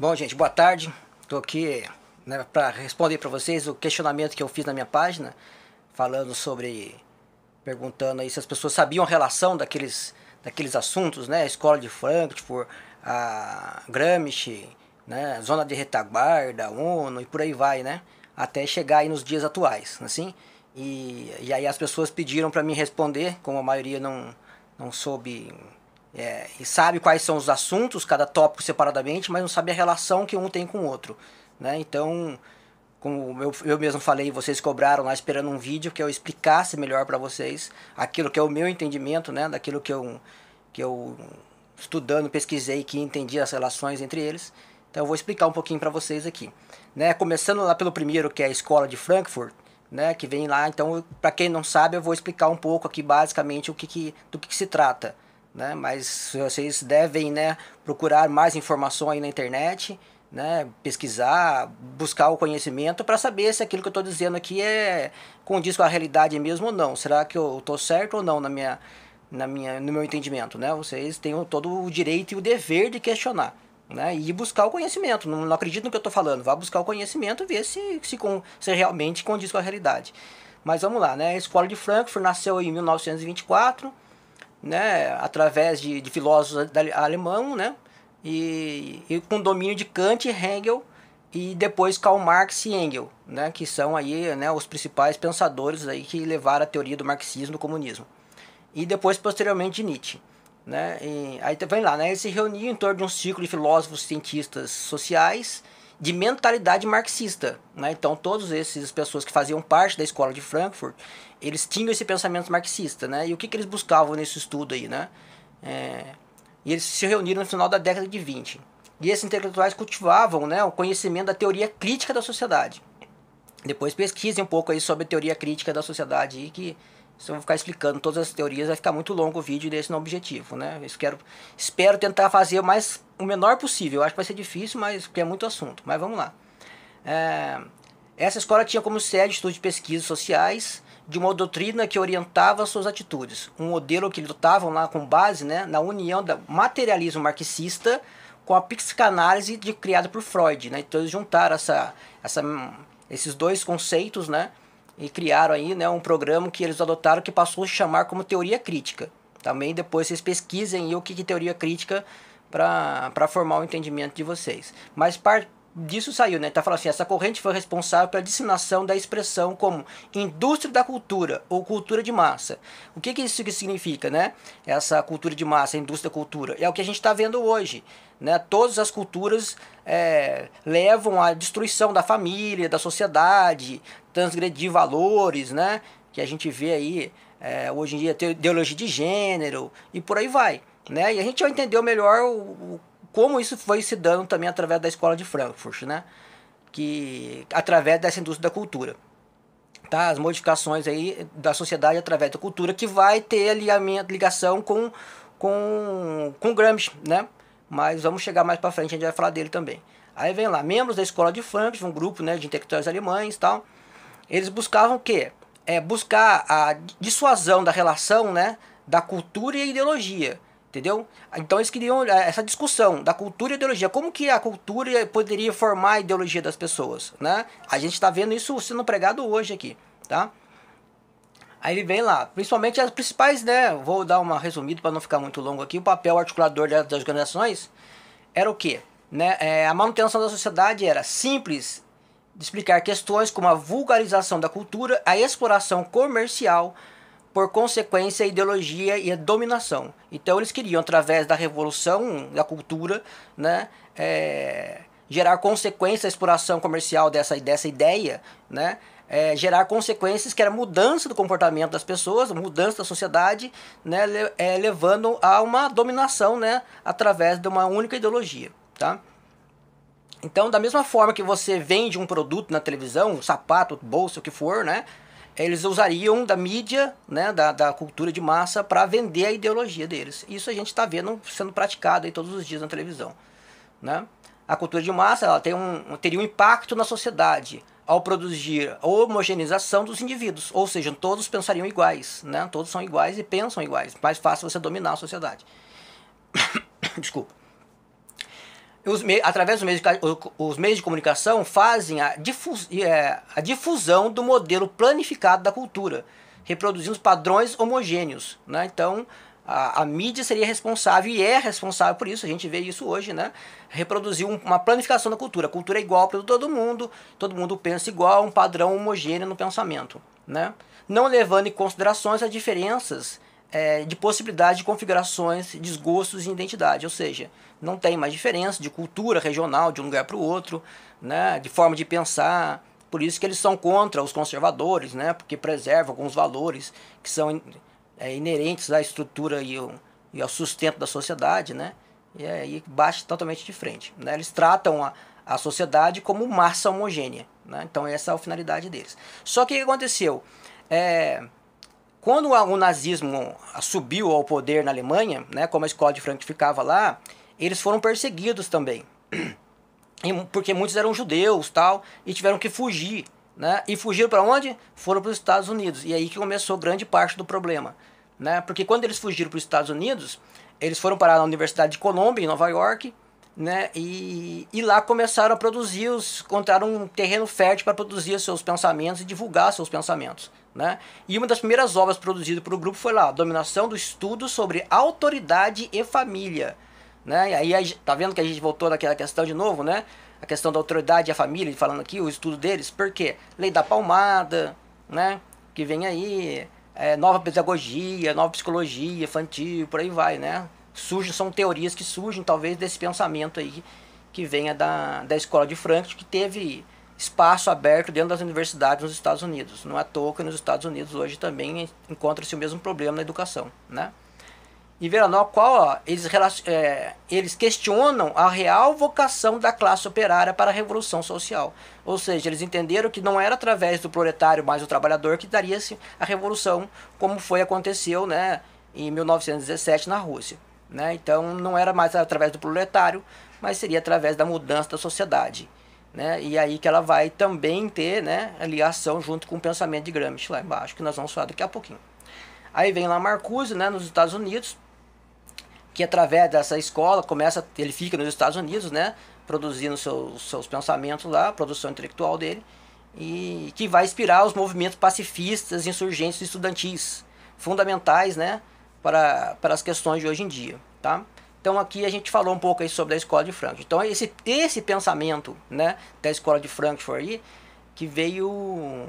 Bom, gente, boa tarde. Estou aqui, né, para responder para vocês o questionamento que eu fiz na minha página, falando sobre, perguntando aí se as pessoas sabiam a relação daqueles assuntos, né? A escola de Frankfurt, a Gramsci, né? Zona de retaguarda, ONU e por aí vai, né? Até chegar aí nos dias atuais, assim. E aí as pessoas pediram para mim responder, como a maioria não soube e sabe quais são os assuntos, cada tópico separadamente, mas não sabe a relação que um tem com o outro, né? Então, como eu mesmo falei, vocês cobraram lá esperando um vídeo que eu explicasse melhor para vocês aquilo que é o meu entendimento, né? Daquilo que eu estudando, pesquisei, que entendi as relações entre eles. Então eu vou explicar um pouquinho para vocês aqui, né? Começando lá pelo primeiro, que é a escola de Frankfurt, né? Que vem lá. Então, para quem não sabe, eu vou explicar um pouco aqui basicamente do que se trata, né? Mas vocês devem, né, procurar mais informação aí na internet, né, pesquisar, buscar o conhecimento para saber se aquilo que eu estou dizendo aqui condiz com a realidade mesmo ou não. Será que eu estou certo ou não no meu entendimento, né? Vocês têm todo o direito e o dever de questionar, né, e buscar o conhecimento. Não acredito no que eu estou falando. Vá buscar o conhecimento e ver se realmente condiz com a realidade. Mas vamos lá, né? A Escola de Frankfurt nasceu em 1924, né, através de filósofos alemão, né, e com domínio de Kant, Hegel e depois Karl Marx e Engels, né, que são aí, né, os principais pensadores aí que levaram a teoria do marxismo e do comunismo. E depois, posteriormente, de Nietzsche, né. E aí vem lá, né, eles se reuniam em torno de um ciclo de filósofos cientistas sociais de mentalidade marxista, né? Então todas essas pessoas que faziam parte da escola de Frankfurt, eles tinham esse pensamento marxista, né? E o que eles buscavam nesse estudo aí, né? E eles se reuniram no final da década de 20. E esses intelectuais cultivavam, né, o conhecimento da teoria crítica da sociedade. Depois pesquisem um pouco aí sobre a teoria crítica da sociedade aí, que se eu vou ficar explicando todas as teorias vai ficar muito longo o vídeo desse não objetivo, né? Espero tentar fazer o menor possível. Eu acho que vai ser difícil, mas porque é muito assunto. Mas vamos lá. Essa escola tinha como sede estudo de pesquisas sociais, de uma doutrina que orientava suas atitudes. Um modelo que lutavam lá com base, né, na união do materialismo marxista com a psicanálise criada por Freud, né? Então eles juntaram esses dois conceitos, né, e criaram aí, né, um programa que eles adotaram que passou a chamar como teoria crítica. Também depois vocês pesquisem o que é teoria crítica para formar o entendimento de vocês. Mas disso saiu, né? Tá falando assim, essa corrente foi responsável pela disseminação da expressão como indústria da cultura ou cultura de massa. O que isso significa, né? Essa cultura de massa, indústria da cultura, é o que a gente está vendo hoje, né? Todas as culturas levam à destruição da família, da sociedade, transgredir valores, né? Que a gente vê aí hoje em dia, ideologia de gênero e por aí vai, né? E a gente vai entender melhor como isso foi se dando também através da escola de Frankfurt, né? Que através dessa indústria da cultura, tá? As modificações aí da sociedade através da cultura, que vai ter ali a minha ligação com Gramsci, né? Mas vamos chegar mais para frente, a gente vai falar dele também. Aí vem lá, membros da escola de Frankfurt, um grupo, né, de intelectuais alemães, tal. Eles buscavam o quê? Buscar a dissuasão da relação, né, da cultura e a ideologia. Entendeu? Então eles queriam essa discussão da cultura e ideologia. Como que a cultura poderia formar a ideologia das pessoas, né? A gente está vendo isso sendo pregado hoje aqui, tá? Aí ele vem lá, principalmente as principais, né? Vou dar uma resumida para não ficar muito longo aqui. O papel articulador das organizações era o quê? Né? A manutenção da sociedade era simples de explicar questões como a vulgarização da cultura, a exploração comercial, por consequência, a ideologia e a dominação. Então eles queriam, através da revolução da cultura, né, gerar consequências da exploração comercial dessa ideia, né, gerar consequências que era mudança do comportamento das pessoas, mudança da sociedade, né, levando a uma dominação, né, através de uma única ideologia, tá? Então, da mesma forma que você vende um produto na televisão, um sapato, bolsa, o que for, né, eles usariam da mídia, né, da cultura de massa para vender a ideologia deles. Isso a gente está vendo sendo praticado aí todos os dias na televisão, né? A cultura de massa ela teria um impacto na sociedade ao produzir a homogeneização dos indivíduos, ou seja, todos pensariam iguais, né? Todos são iguais e pensam iguais. Mais fácil você dominar a sociedade. Desculpa. Através dos os meios de comunicação fazem a difusão do modelo planificado da cultura, reproduzindo os padrões homogêneos, né? Então, a mídia seria responsável e é responsável por isso, a gente vê isso hoje, né? Reproduzir uma planificação da cultura. A cultura é igual para todo mundo pensa igual, um padrão homogêneo no pensamento, né? Não levando em considerações as diferenças de possibilidade de configurações, desgostos e identidade, ou seja, não tem mais diferença de cultura regional de um lugar para o outro, né, de forma de pensar. Por isso que eles são contra os conservadores, né, porque preservam alguns valores que são inerentes à estrutura e ao sustento da sociedade, né, e aí bate totalmente de frente, né. Eles tratam a sociedade como massa homogênea, né, então essa é a finalidade deles. Só que o que aconteceu? Quando o nazismo subiu ao poder na Alemanha, né, como a escola de Frankfurt ficava lá, eles foram perseguidos também, porque muitos eram judeus tal, e tiveram que fugir, né, e fugiram para onde? Foram para os Estados Unidos, e aí que começou grande parte do problema, né, porque quando eles fugiram para os Estados Unidos, eles foram parar na Universidade de Columbia, em Nova York, né, e lá começaram a produzir, encontraram um terreno fértil para produzir seus pensamentos e divulgar seus pensamentos, né? E uma das primeiras obras produzidas pelo grupo foi lá, a Dominação do Estudo sobre Autoridade e Família, né? E aí tá vendo que a gente voltou naquela questão de novo, né? A questão da autoridade e a família, falando aqui o estudo deles, por quê? Lei da palmada, né? Que vem aí, nova pedagogia, nova psicologia infantil, por aí vai, né? São teorias que surgem talvez desse pensamento aí que venha da escola de Frankfurt, que teve espaço aberto dentro das universidades nos Estados Unidos. Não é à toa que nos Estados Unidos hoje também encontra-se o mesmo problema na educação, né? E verá no qual eles questionam a real vocação da classe operária para a revolução social. Ou seja, eles entenderam que não era através do proletário mais o trabalhador que daria-se a revolução, como aconteceu, né, em 1917 na Rússia. Né? Então não era mais através do proletário, mas seria através da mudança da sociedade, né? E aí que ela vai também ter, né, a ligação junto com o pensamento de Gramsci lá embaixo, que nós vamos falar daqui a pouquinho. Aí vem lá Marcuse, né, nos Estados Unidos, que através dessa escola ele fica nos Estados Unidos, né, produzindo seus pensamentos lá, a produção intelectual dele, e que vai inspirar os movimentos pacifistas, insurgentes e estudantis, fundamentais, né, para as questões de hoje em dia, tá? Então aqui a gente falou um pouco aí sobre a escola de Frankfurt. Então esse pensamento, né, da escola de Frankfurt aí, que veio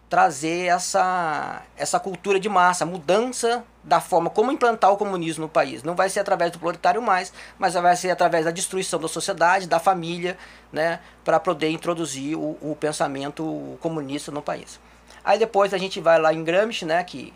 trazer essa cultura de massa, mudança da forma como implantar o comunismo no país. Não vai ser através do proletário mais, mas vai ser através da destruição da sociedade, da família, né, para poder introduzir o pensamento comunista no país. Aí depois a gente vai lá em Gramsci, né, que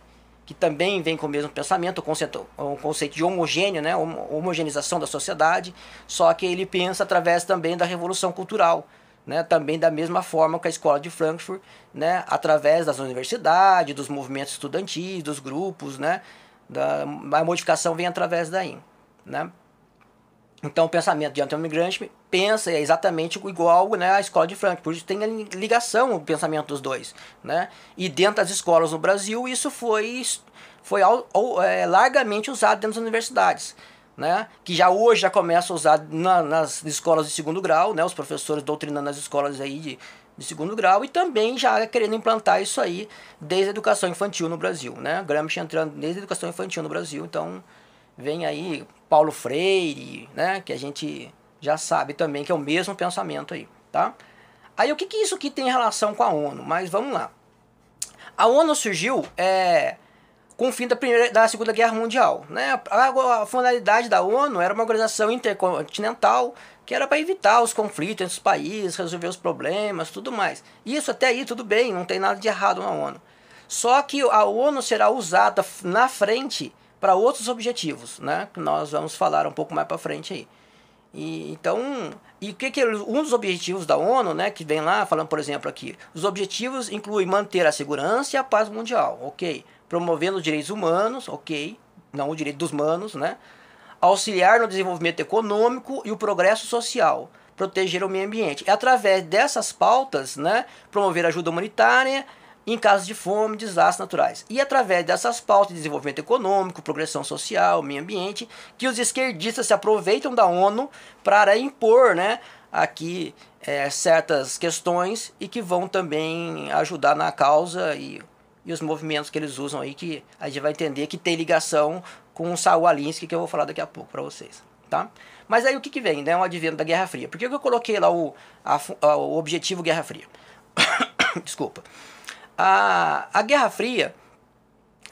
também vem com o mesmo pensamento, o conceito de homogêneo, né, homogeneização da sociedade, só que ele pensa através também da revolução cultural, né, também da mesma forma que a escola de Frankfurt, né, através das universidades, dos movimentos estudantis, dos grupos, né, a modificação vem através daí, né. Então o pensamento de Antonio Gramsci pensa exatamente igual, né, à escola de Frankfurt, por isso tem a ligação o pensamento dos dois, né? E dentro das escolas no Brasil isso foi largamente usado dentro das universidades, né? Que hoje já começa a usar nas escolas de segundo grau, né? Os professores doutrinando nas escolas aí de segundo grau e também já querendo implantar isso aí desde a educação infantil no Brasil, né? Gramsci entrando desde a educação infantil no Brasil, então vem aí Paulo Freire, né, que a gente já sabe também que é o mesmo pensamento aí, tá? Aí o que isso aqui tem relação com a ONU? Mas vamos lá. A ONU surgiu com o fim da Segunda Guerra Mundial, né? A finalidade da ONU era uma organização intercontinental que era para evitar os conflitos entre os países, resolver os problemas, tudo mais. Isso até aí tudo bem, não tem nada de errado na ONU. Só que a ONU será usada na frente para outros objetivos, né? Que nós vamos falar um pouco mais para frente aí. Então, um dos objetivos da ONU, né, que vem lá falando, por exemplo, aqui, os objetivos incluem manter a segurança e a paz mundial, ok? Promovendo os direitos humanos, ok? Não o direito dos humanos, né? Auxiliar no desenvolvimento econômico e o progresso social, proteger o meio ambiente. É através dessas pautas, né, promover ajuda humanitária, em casos de fome, desastres naturais. E através dessas pautas de desenvolvimento econômico, progressão social, meio ambiente, que os esquerdistas se aproveitam da ONU para impor, né, aqui certas questões e que vão também ajudar na causa e os movimentos que eles usam aí, que a gente vai entender que tem ligação com o Saul Alinsky, que eu vou falar daqui a pouco para vocês, tá? Mas aí o que vem, né? O advento da Guerra Fria. Por que eu coloquei lá o objetivo Guerra Fria? Desculpa. A Guerra Fria,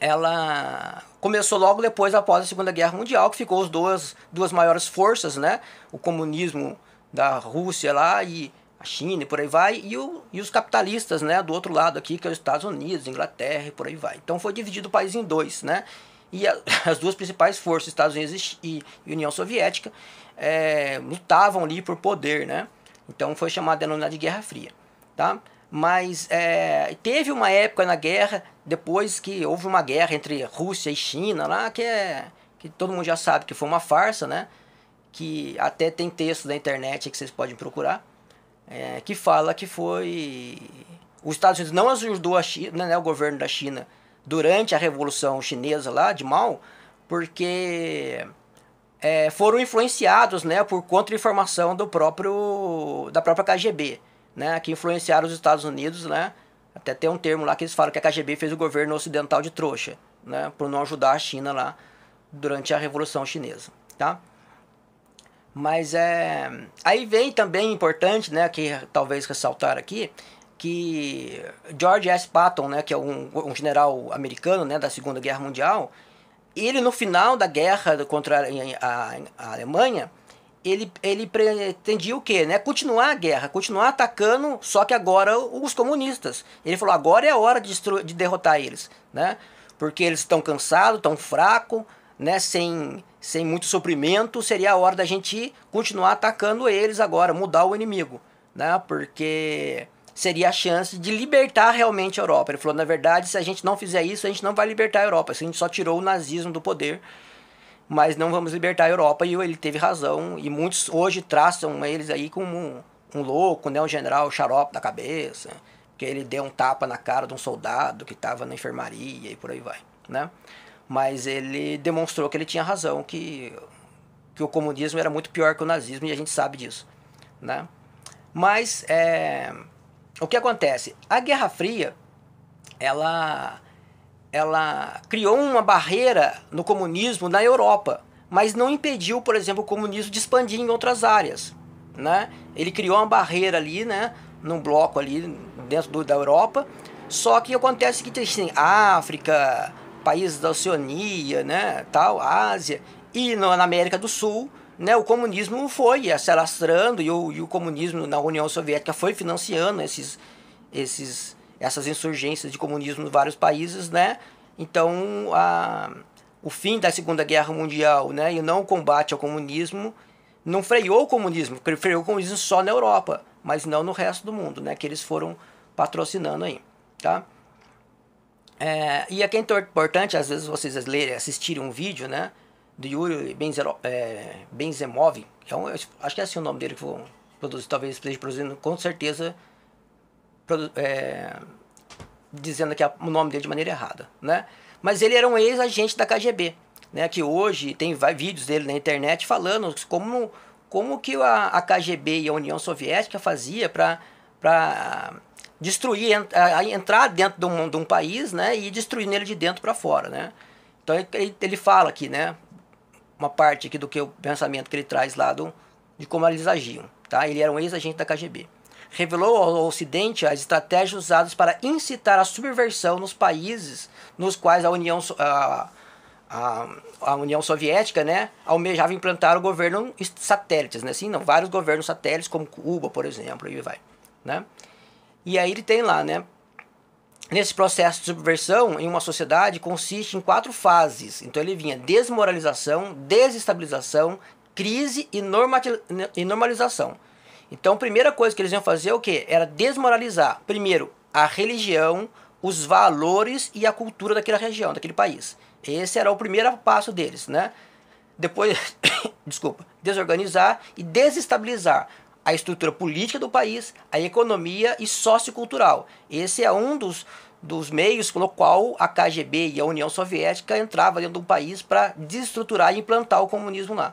ela começou logo depois, após a Segunda Guerra Mundial, que ficou as duas maiores forças, né? O comunismo da Rússia lá e a China e por aí vai, e os capitalistas, né, do outro lado aqui, que é os Estados Unidos, Inglaterra e por aí vai. Então foi dividido o país em dois, né? E as duas principais forças, Estados Unidos e União Soviética, lutavam ali por poder, né? Então foi denominada de Guerra Fria, tá? Mas teve uma época na guerra, depois que houve uma guerra entre Rússia e China lá, que todo mundo já sabe que foi uma farsa, né? Que até tem texto da internet que vocês podem procurar, que fala que foi... Os Estados Unidos não ajudou a China, né, o governo da China, durante a Revolução Chinesa lá, de Mao, porque foram influenciados, né, por contra-informação da própria KGB, né, que influenciaram os Estados Unidos, né, até tem um termo lá que eles falam que a KGB fez o governo ocidental de trouxa, né, por não ajudar a China lá durante a Revolução Chinesa, tá? Mas aí vem também importante, né, que talvez ressaltar aqui, que George S. Patton, né, que é um general americano, né, da Segunda Guerra Mundial, ele no final da guerra contra a Alemanha, ele pretendia o quê? Né? Continuar a guerra, continuar atacando, só que agora os comunistas. Ele falou, agora é a hora de derrotar eles, né? Porque eles estão cansados, estão fracos, né? Sem muito sofrimento, seria a hora da gente continuar atacando eles agora, mudar o inimigo, né? Porque seria a chance de libertar realmente a Europa. Ele falou, na verdade, se a gente não fizer isso, a gente não vai libertar a Europa. A gente só tirou o nazismo do poder, mas não vamos libertar a Europa. E ele teve razão, e muitos hoje traçam eles aí como um louco, né? Um general xarope da cabeça, que ele deu um tapa na cara de um soldado que estava na enfermaria e por aí vai, né? Mas ele demonstrou que ele tinha razão, que o comunismo era muito pior que o nazismo, e a gente sabe disso, né? Mas o que acontece? A Guerra Fria, ela criou uma barreira no comunismo na Europa, mas não impediu, por exemplo, o comunismo de expandir em outras áreas, né? Ele criou uma barreira ali, né, num bloco ali dentro da Europa, só que acontece que tem assim, África, países da Oceania, né, tal, Ásia, e na América do Sul, né, o comunismo foi se alastrando, e o comunismo na União Soviética foi financiando essas insurgências de comunismo em vários países, né? Então o fim da Segunda Guerra Mundial, né, e não o combate ao comunismo não freou o comunismo, freou o comunismo só na Europa, mas não no resto do mundo, né, que eles foram patrocinando aí, tá? E aqui é importante, às vezes, vocês assistirem um vídeo, né, do Yuri Benzemov, que acho que é assim o nome dele, que produz, talvez esteja produzindo, com certeza, dizendo aqui o nome dele de maneira errada, né? Mas ele era um ex-agente da KGB, né, que hoje tem vídeos dele na internet falando como que a KGB e a União Soviética fazia para destruir, entrar dentro de um país, né, e destruir ele de dentro para fora, né? Então ele fala aqui, né, uma parte aqui do que o pensamento que ele traz lá de como eles agiam, tá? Ele era um ex-agente da KGB. Revelou ao Ocidente as estratégias usadas para incitar a subversão nos países nos quais a União Soviética, né, almejava implantar o governo satélites, né? Assim, não, vários governos satélites, como Cuba, por exemplo, e vai, né? E aí ele tem lá, né, nesse processo de subversão em uma sociedade consiste em 4 fases. Então ele vinha desmoralização, desestabilização, crise e normalização. Então a primeira coisa que eles iam fazer o quê? Era desmoralizar, primeiro, a religião, os valores e a cultura daquela região, daquele país. Esse era o primeiro passo deles, né? Depois, desorganizar e desestabilizar a estrutura política do país, a economia e sociocultural. Esse é um dos dos meios pelo qual a KGB e a União Soviética entravam dentro do país para desestruturar e implantar o comunismo lá.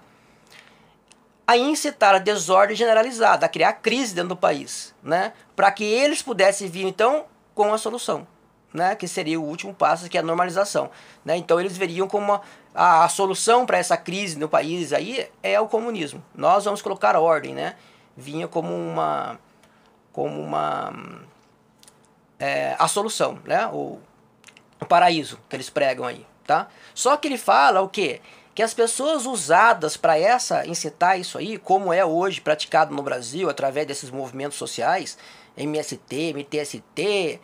A incitar a desordem generalizada, a criar crise dentro do país, né? Para que eles pudessem vir, então, com a solução, né? Que seria o último passo, que é a normalização, né? Então eles veriam como a solução para essa crise no país aí é o comunismo. Nós vamos colocar ordem, né? Vinha como a solução, né? O paraíso que eles pregam aí, tá? Só que ele fala o quê? Que as pessoas usadas para incitar isso aí, como é hoje praticado no Brasil através desses movimentos sociais, MST, MTST,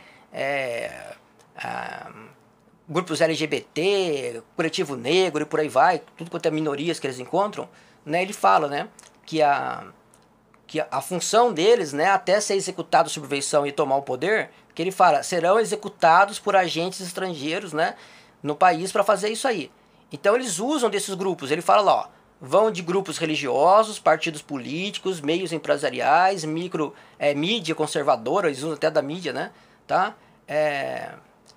grupos LGBT, coletivo negro e por aí vai, tudo quanto é minorias que eles encontram, né? Ele fala, né, que a função deles, né, até ser executado subversão e tomar o poder, que ele fala, serão executados por agentes estrangeiros, né, no país para fazer isso aí. Então eles usam desses grupos, ele fala lá, ó, vão de grupos religiosos, partidos políticos, meios empresariais, mídia conservadora, eles usam até da mídia, né, tá?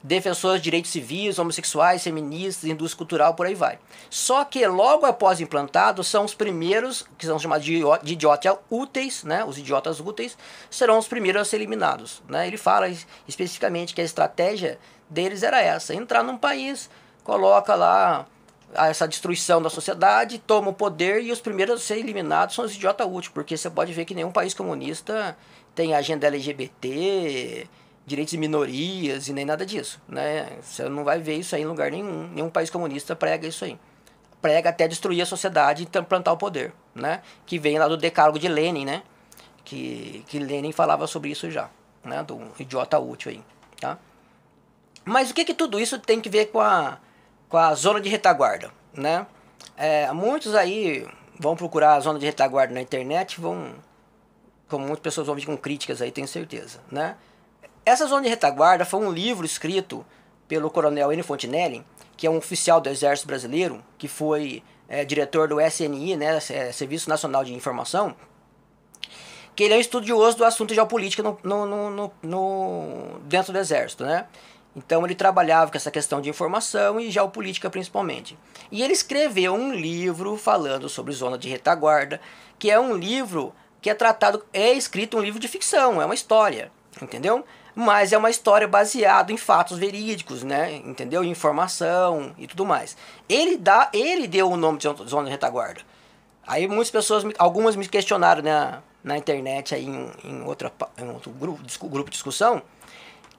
Defensores de direitos civis, homossexuais, feministas, indústria cultural, por aí vai. Só que logo após implantado, são os primeiros, que são chamados de idiotas úteis, né? Os idiotas úteis serão os primeiros a ser eliminados, né? Ele fala especificamente que a estratégia deles era essa, entrar num país, coloca lá essa destruição da sociedade, toma o poder e os primeiros a ser eliminados são os idiotas úteis, porque você pode ver que nenhum país comunista tem agenda LGBT, direitos de minorias e nem nada disso, né? Você não vai ver isso aí em lugar nenhum. Nenhum país comunista prega isso aí. Prega até destruir a sociedade e implantar o poder, né? Que vem lá do decálogo de Lenin, né? Que Lenin falava sobre isso já, né? Do idiota útil aí, tá? Mas o que tudo isso tem que ver com a zona de retaguarda, né? Muitos aí vão procurar a zona de retaguarda na internet, como muitas pessoas vão vir com críticas aí, tenho certeza, né? Essa zona de retaguarda foi um livro escrito pelo coronel Enio Fontinelli, que é um oficial do Exército Brasileiro, que foi diretor do SNI, né, Serviço Nacional de Informação, que ele é um estudioso do assunto geopolítica dentro do Exército, né? Então ele trabalhava com essa questão de informação e geopolítica principalmente. E ele escreveu um livro falando sobre zona de retaguarda, que é um livro que é escrito um livro de ficção, é uma história, entendeu? Mas é uma história baseada em fatos verídicos, né? Entendeu? Informação e tudo mais. Ele deu o nome de zona de retaguarda. Aí muitas pessoas, algumas me questionaram na internet aí em outro grupo de discussão,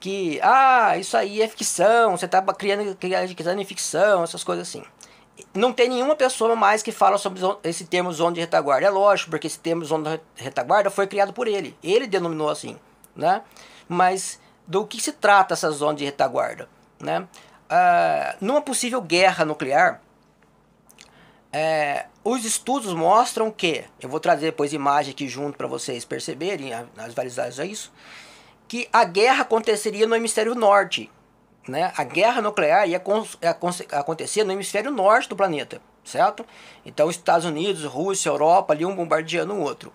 que isso aí é ficção, você está criando em ficção, essas coisas assim. Não tem nenhuma pessoa mais que fala sobre esse termo zona de retaguarda. É lógico, porque esse termo zona de retaguarda foi criado por ele. Ele denominou assim, né? Mas do que se trata essa zona de retaguarda, né? Numa possível guerra nuclear, os estudos mostram que, eu vou trazer depois imagem aqui junto para vocês perceberem, as validações a isso, que a guerra aconteceria no hemisfério norte, né? A guerra nuclear ia acontecer no hemisfério norte do planeta, certo? Então Estados Unidos, Rússia, Europa, ali um bombardeando o outro.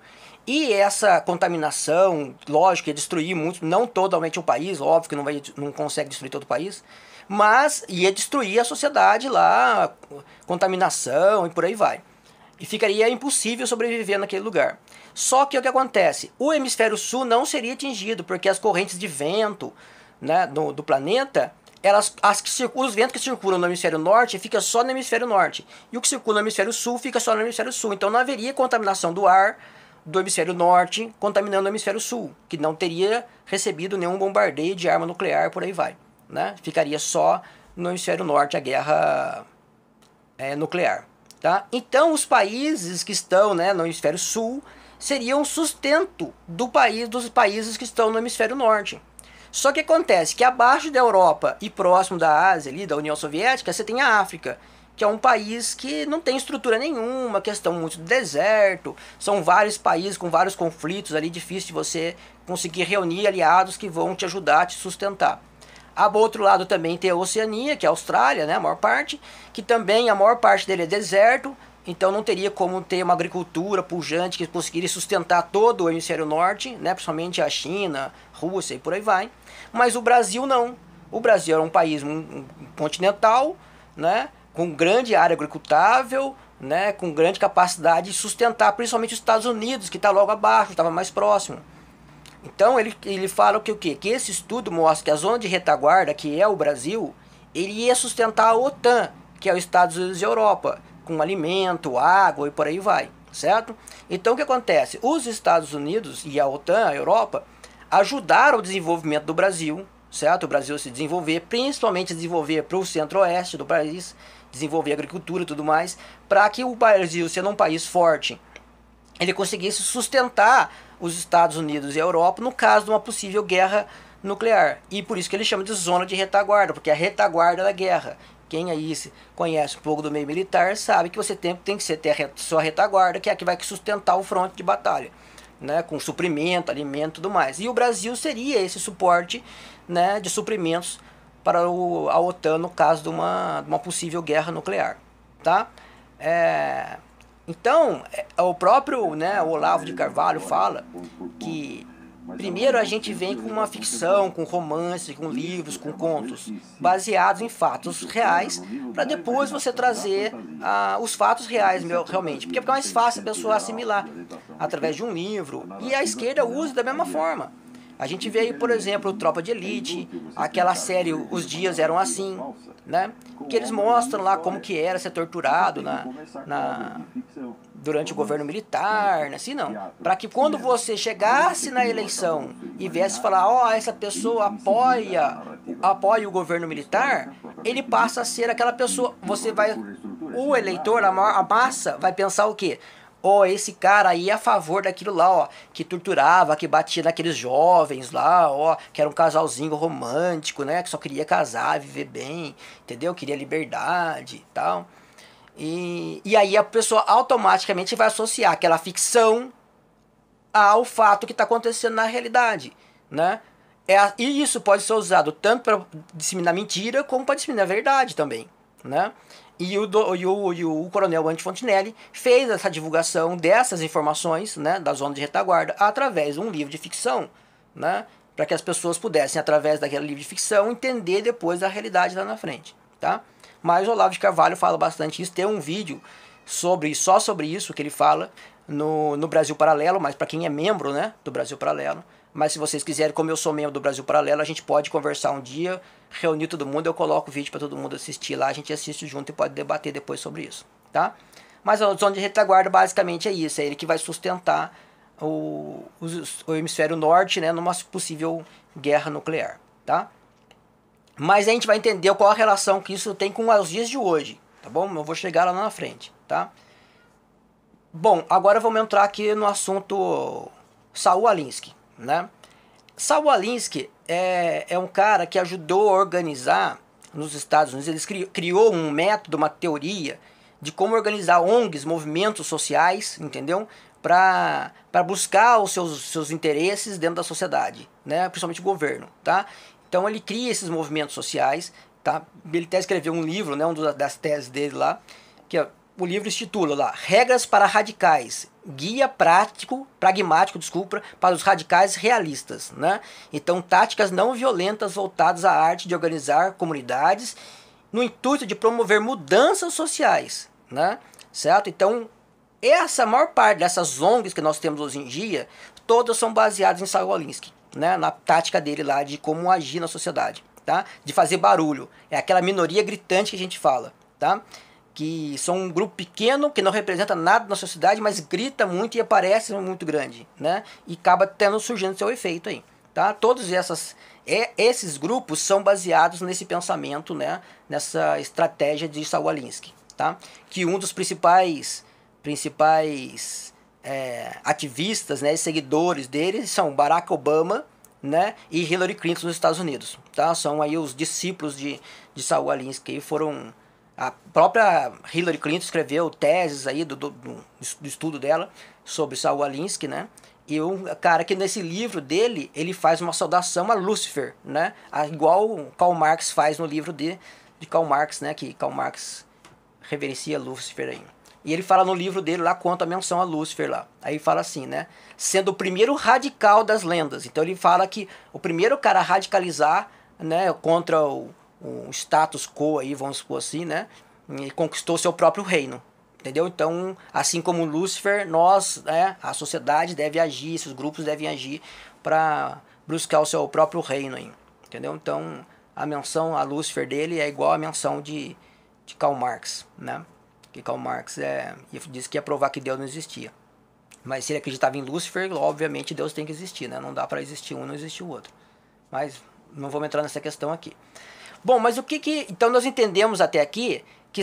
E essa contaminação, lógico, ia destruir muito, não totalmente o país, óbvio que não consegue destruir todo o país, mas ia destruir a sociedade lá, contaminação e por aí vai. E ficaria impossível sobreviver naquele lugar. Só que o que acontece? O hemisfério sul não seria atingido, porque as correntes de vento, né, do planeta, os ventos que circulam no hemisfério norte fica só no hemisfério norte. E o que circula no hemisfério sul fica só no hemisfério sul. Então não haveria contaminação do ar do hemisfério norte contaminando o hemisfério sul, que não teria recebido nenhum bombardeio de arma nuclear, por aí vai, né? Ficaria só no hemisfério norte a guerra nuclear, tá? Então os países que estão, né, no hemisfério sul seriam sustento dos países que estão no hemisfério norte. Só que acontece que abaixo da Europa e próximo da Ásia, ali, da União Soviética, você tem a África, que é um país que não tem estrutura nenhuma, questão muito do deserto, são vários países com vários conflitos ali, difícil de você conseguir reunir aliados que vão te ajudar a te sustentar. Do outro lado também tem a Oceania, que é a Austrália, né, a maior parte, que também a maior parte dele é deserto, então não teria como ter uma agricultura pujante que conseguiria sustentar todo o hemisfério norte, né, principalmente a China, Rússia e por aí vai. Mas o Brasil não. O Brasil era um país continental, né, com grande área agricultável, né, com grande capacidade de sustentar, principalmente os Estados Unidos, que está logo abaixo, estava mais próximo. Então ele fala que o quê? Que esse estudo mostra que a zona de retaguarda, que é o Brasil, ele ia sustentar a OTAN, que é os Estados Unidos e a Europa, com alimento, água e por aí vai, certo? Então o que acontece? Os Estados Unidos e a OTAN, a Europa, ajudaram o desenvolvimento do Brasil, certo? O Brasil se desenvolver, principalmente desenvolver para o centro-oeste do país, desenvolver agricultura e tudo mais, para que o Brasil, sendo um país forte, ele conseguisse sustentar os Estados Unidos e a Europa no caso de uma possível guerra nuclear. E por isso que ele chama de zona de retaguarda, porque é a retaguarda da guerra. Quem aí conhece um pouco do meio militar sabe que você tem que ter a sua retaguarda, que é a que vai sustentar o fronte de batalha, né, com suprimento, alimento e tudo mais. E o Brasil seria esse suporte, né, de suprimentos para a OTAN no caso de uma possível guerra nuclear. Tá? Então, o próprio, né, Olavo de Carvalho fala que primeiro a gente vem com uma ficção, com romance, com livros, com contos, baseados em fatos reais, para depois você trazer os fatos reais realmente. Porque é mais fácil a pessoa assimilar através de um livro. E a esquerda usa da mesma forma. A gente vê aí, por exemplo, Tropa de Elite, aquela série Os Dias Eram Assim, né? Que eles mostram lá como que era ser torturado durante o governo militar, assim não. Para que quando você chegasse na eleição e viesse falar, ó, essa pessoa apoia o governo militar, ele passa a ser aquela pessoa, o eleitor, a massa, vai pensar o quê? Ó, esse cara aí é a favor daquilo lá, ó, que torturava, que batia naqueles jovens lá, ó, que era um casalzinho romântico, né, que só queria casar, viver bem, entendeu? Queria liberdade e tal. E aí a pessoa automaticamente vai associar aquela ficção ao fato que está acontecendo na realidade, né? E isso pode ser usado tanto para disseminar mentira como para disseminar a verdade também, né? E o coronel Andy Fontinelli fez essa divulgação dessas informações, né, da zona de retaguarda através de um livro de ficção, né, para que as pessoas pudessem, através daquele livro de ficção, entender depois a realidade lá na frente. Tá? Mas o Olavo de Carvalho fala bastante isso. Tem um vídeo só sobre isso que ele fala no Brasil Paralelo, mas para quem é membro, né, do Brasil Paralelo. Mas se vocês quiserem, como eu sou membro do Brasil Paralelo, a gente pode conversar um dia, reunir todo mundo, eu coloco o vídeo para todo mundo assistir lá, a gente assiste junto e pode debater depois sobre isso, tá? Mas a zona de retaguarda basicamente é isso, é ele que vai sustentar o hemisfério norte, né, numa possível guerra nuclear, tá? Mas a gente vai entender qual a relação que isso tem com os dias de hoje, tá bom? Eu vou chegar lá na frente, tá? Bom, agora vamos entrar aqui no assunto Saul Alinsky, né? Saul Alinsky é um cara que ajudou a organizar nos Estados Unidos. Ele criou um método, uma teoria de como organizar ONGs, movimentos sociais, entendeu? Para buscar os seus interesses dentro da sociedade, né? Principalmente o governo, tá? Então ele cria esses movimentos sociais, tá? Ele até escreveu um livro, né? Uma das teses dele lá, que o livro estitula lá Regras para Radicais, Guia pragmático, para os radicais realistas, né? Então, táticas não violentas voltadas à arte de organizar comunidades no intuito de promover mudanças sociais, né? Certo? Então, a maior parte dessas ONGs que nós temos hoje em dia, todas são baseadas em Saul Alinsky, né? Na tática dele lá de como agir na sociedade, tá? De fazer barulho. É aquela minoria gritante que a gente fala, tá? Que são um grupo pequeno, que não representa nada na sociedade, mas grita muito e aparece muito grande, né? E acaba surgindo seu efeito aí, tá? Todos esses grupos são baseados nesse pensamento, né? Nessa estratégia de Saul Alinsky, tá? Que um dos principais ativistas, né, e seguidores deles são Barack Obama, né, e Hillary Clinton nos Estados Unidos, tá? São aí os discípulos de Saul Alinsky, foram... A própria Hillary Clinton escreveu teses aí do estudo dela sobre Saul Alinsky, né? E um cara que nesse livro dele, ele faz uma saudação a Lúcifer, né? Igual Karl Marx faz no livro de Karl Marx, né? Que Karl Marx reverencia Lúcifer aí. E ele fala no livro dele lá, conta a menção a Lúcifer lá. Aí fala assim, né? Sendo o primeiro radical das lendas. Então ele fala que o primeiro cara a radicalizar né, contra o status quo aí, vamos supor assim, né, e conquistou seu próprio reino. Entendeu? Então, assim como Lúcifer, nós, né, a sociedade deve agir, esses grupos devem agir para buscar o seu próprio reino aí. Entendeu? Então, a menção a Lúcifer dele é igual a menção de Karl Marx, né? Que Karl Marx disse que ia provar que Deus não existia. Mas se ele acreditava em Lúcifer, obviamente Deus tem que existir, né? Não dá para existir um e não existir o outro. Mas não vou entrar nessa questão aqui. Bom, mas então nós entendemos até aqui que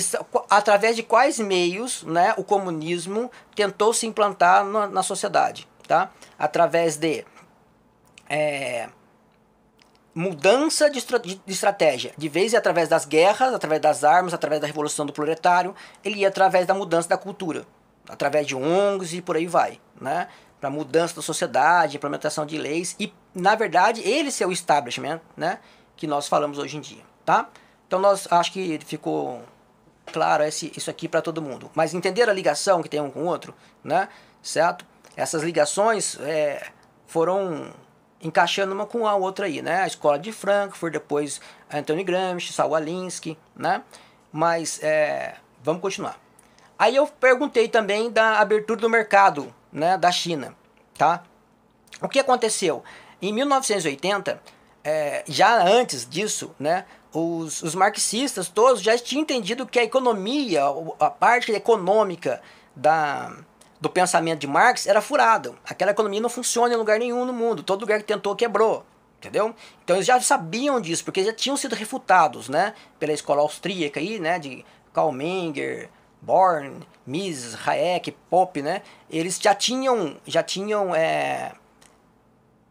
através de quais meios, né, o comunismo tentou se implantar na sociedade, tá? Através de mudança de estratégia. De vez em através das guerras, através das armas, através da revolução do proletário, ele ia através da mudança da cultura, através de ONGs e por aí vai, né? Para mudança da sociedade, implementação de leis e, na verdade, ele ser o establishment, né, que nós falamos hoje em dia, tá? Então nós acho que ficou claro isso aqui para todo mundo. Mas entenderam a ligação que tem um com o outro, né? Certo? Essas ligações foram encaixando uma com a outra aí, né? A escola de Frankfurt, depois Antônio Gramsci, Saul Alinsky, né? Mas vamos continuar. Aí eu perguntei também da abertura do mercado, né, da China, tá? O que aconteceu? Em 1980, já antes disso, né, os marxistas todos já tinham entendido que a economia, a parte econômica do pensamento de Marx era furada. Aquela economia não funciona em lugar nenhum no mundo. Todo lugar que tentou quebrou. Entendeu? Então eles já sabiam disso, porque já tinham sido refutados, né, pela escola austríaca aí, né, de Karl Menger, Born, Mises, Hayek, Popper, né? Eles já tinham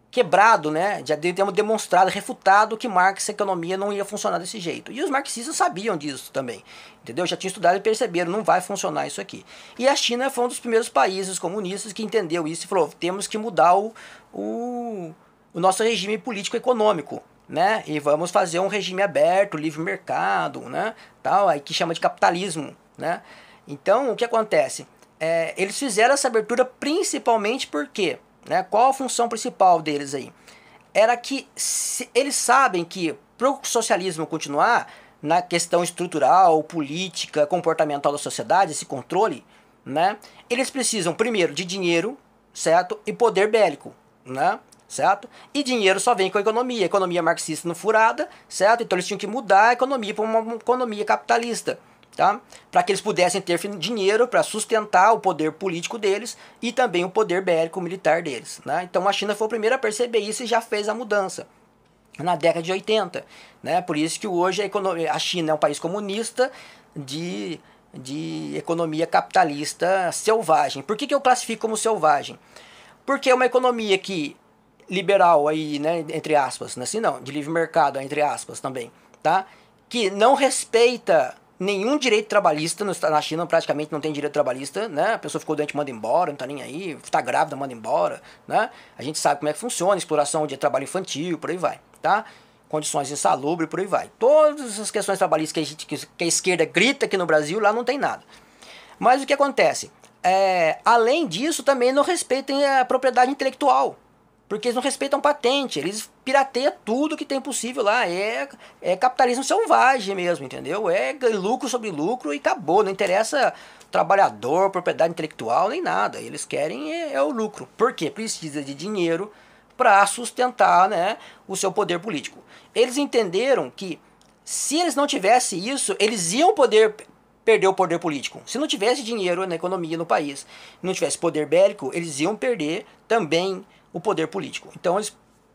quebrado, né? Já temos demonstrado, refutado que Marx, a economia não ia funcionar desse jeito. E os marxistas sabiam disso também, entendeu? Já tinham estudado e perceberam, não vai funcionar isso aqui. E a China foi um dos primeiros países comunistas que entendeu isso e falou, temos que mudar o nosso regime político-econômico, né? E vamos fazer um regime aberto, livre mercado, né? Tal, aí que chama de capitalismo, né? Então, o que acontece? Eles fizeram essa abertura principalmente porque, né? Qual a função principal deles aí? Era que eles sabem que para o socialismo continuar na questão estrutural, política, comportamental da sociedade, esse controle, né? Eles precisam primeiro de dinheiro, certo? E poder bélico, né? Certo? E dinheiro só vem com a economia marxista não furada, certo? Então eles tinham que mudar a economia para uma economia capitalista, tá? Para que eles pudessem ter dinheiro para sustentar o poder político deles e também o poder bélico militar deles, né? Então a China foi a primeira a perceber isso e já fez a mudança na década de 80, né? Por isso que hoje a China é um país comunista de economia capitalista selvagem. Por que eu classifico como selvagem? Porque é uma economia que liberal aí, né, entre aspas, assim não, de livre mercado, entre aspas também, tá? Que não respeita nenhum direito trabalhista. Na China praticamente não tem direito trabalhista, né? A pessoa ficou doente, manda embora, não tá nem aí, tá grávida, manda embora, né? A gente sabe como é que funciona, exploração de trabalho infantil, por aí vai, tá? Condições insalubres, por aí vai. Todas essas questões trabalhistas que a esquerda grita aqui no Brasil, lá não tem nada. Mas o que acontece? Além disso, também não respeitam a propriedade intelectual. Porque eles não respeitam patente, eles pirateiam tudo que tem possível lá. É capitalismo selvagem mesmo, entendeu? É lucro sobre lucro e acabou. Não interessa trabalhador, propriedade intelectual, nem nada. Eles querem o lucro. Por quê? Precisa de dinheiro para sustentar, né, o seu poder político. Eles entenderam que se eles não tivessem isso, eles iam perder o poder político. Se não tivesse dinheiro na economia no país, não tivesse poder bélico, eles iam perder também o poder político. Então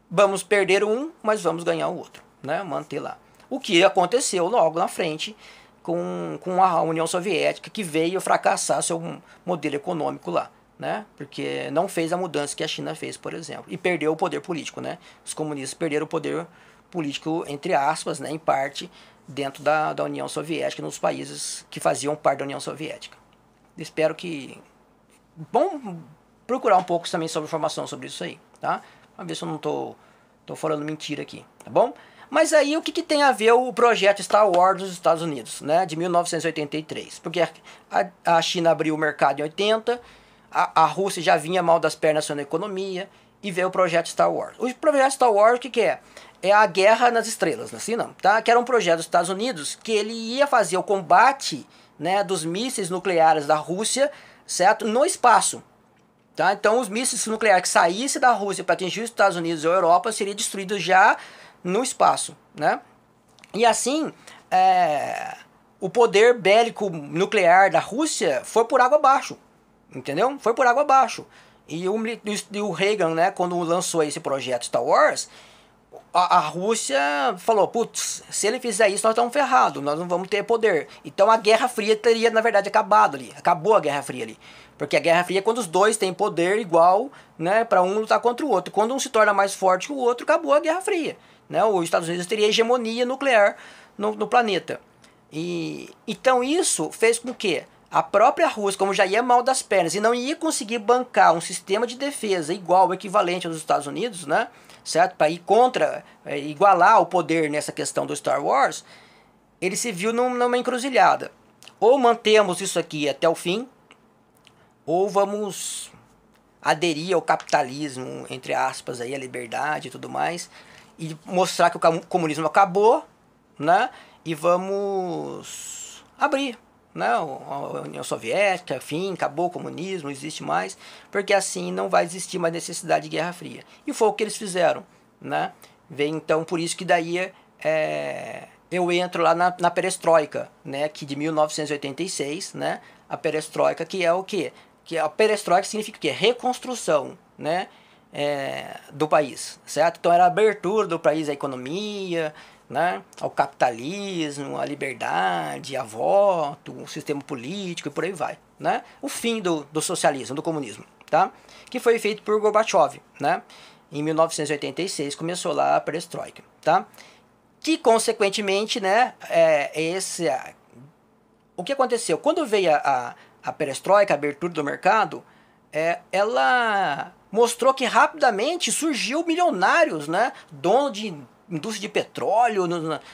vamos perder um, mas vamos ganhar o outro, né? Manter lá. O que aconteceu logo na frente com a União Soviética, que veio fracassar seu modelo econômico lá, né? Porque não fez a mudança que a China fez, por exemplo, e perdeu o poder político, né? Os comunistas perderam o poder político, entre aspas, né, em parte, dentro da União Soviética, nos países que faziam parte da União Soviética. Espero que... Bom, procurar um pouco também sobre informação sobre isso aí, tá? Pra ver se eu não tô falando mentira aqui, tá bom? Mas aí o que tem a ver o projeto Star Wars dos Estados Unidos, né? De 1983. Porque a China abriu o mercado em 80, a Rússia já vinha mal das pernas na economia, e veio o projeto Star Wars. O projeto Star Wars, o que que é? É a guerra nas estrelas, assim não, tá? Que era um projeto dos Estados Unidos que ele ia fazer o combate, né, dos mísseis nucleares da Rússia, certo? No espaço. Tá? Então os mísseis nucleares que saíssem da Rússia para atingir os Estados Unidos ou a Europa seriam destruídos já no espaço, né? E assim, o poder bélico nuclear da Rússia foi por água abaixo, entendeu? Foi por água abaixo. E o Reagan, né, quando lançou esse projeto Star Wars, a Rússia falou, putz, se ele fizer isso nós estamos ferrados, nós não vamos ter poder. Então a Guerra Fria teria na verdade acabado ali, acabou a Guerra Fria ali. Porque a Guerra Fria é quando os dois têm poder igual, né, para um lutar contra o outro. Quando um se torna mais forte que o outro, acabou a Guerra Fria. Né? Os Estados Unidos teria hegemonia nuclear no planeta. E então isso fez com que a própria Rússia, como já ia mal das pernas e não ia conseguir bancar um sistema de defesa igual, equivalente aos Estados Unidos, né, certo? Para ir contra, igualar o poder nessa questão do Star Wars, ele se viu numa encruzilhada. Ou mantemos isso aqui até o fim, ou vamos aderir ao capitalismo, entre aspas, aí, a liberdade e tudo mais, e mostrar que o comunismo acabou, né? E vamos abrir, né? A União Soviética, enfim, acabou o comunismo, não existe mais, porque assim não vai existir mais necessidade de Guerra Fria. E foi o que eles fizeram, né? Vem então por isso que daí eu entro lá na perestroika, né? Que de 1986, né? A perestroika, que é o quê? Que a perestroika significa o quê? Reconstrução, né? Do país, certo? Então era a abertura do país à economia, né, ao capitalismo, à liberdade, a voto, o sistema político e por aí vai, né? O fim do socialismo, do comunismo, tá? Que foi feito por Gorbachev, né? Em 1986 começou lá a perestroika, tá? Que consequentemente, né, o que aconteceu? Quando veio a perestroika, a abertura do mercado, ela mostrou que rapidamente surgiu milionários, né, dono de indústria de petróleo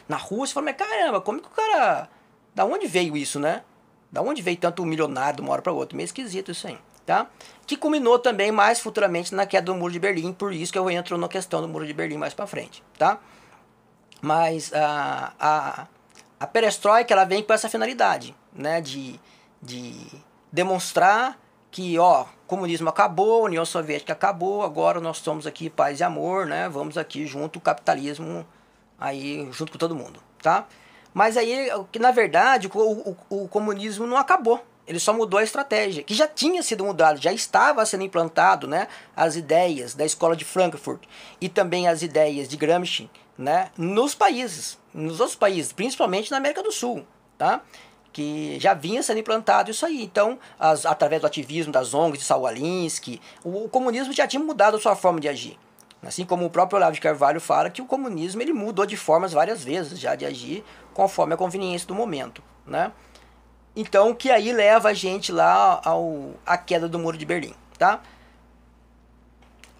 na Rússia. Falei, mas caramba, como que o cara... Da onde veio isso, né? Da onde veio tanto milionário de uma hora para outra? Meio esquisito isso aí, tá? Que culminou também mais futuramente na queda do Muro de Berlim, por isso que eu entro na questão do Muro de Berlim mais para frente, tá? Mas a perestroika, ela vem com essa finalidade, né? De demonstrar que, ó, o comunismo acabou, a União Soviética acabou, agora nós somos aqui paz e amor, né? Vamos aqui junto o capitalismo, aí junto com todo mundo, tá? Mas aí, que na verdade, o comunismo não acabou, ele só mudou a estratégia, que já tinha sido mudado, já estava sendo implantado, né? As ideias da Escola de Frankfurt e também as ideias de Gramsci, né? Nos outros países, principalmente na América do Sul, tá? Que já vinha sendo implantado isso aí. Então, através do ativismo das ONGs de Saul Alinsky, o comunismo já tinha mudado a sua forma de agir. Assim como o próprio Olavo de Carvalho fala que o comunismo ele mudou de formas várias vezes, já de agir conforme a conveniência do momento, né? Então, que aí leva a gente lá à queda do Muro de Berlim, tá?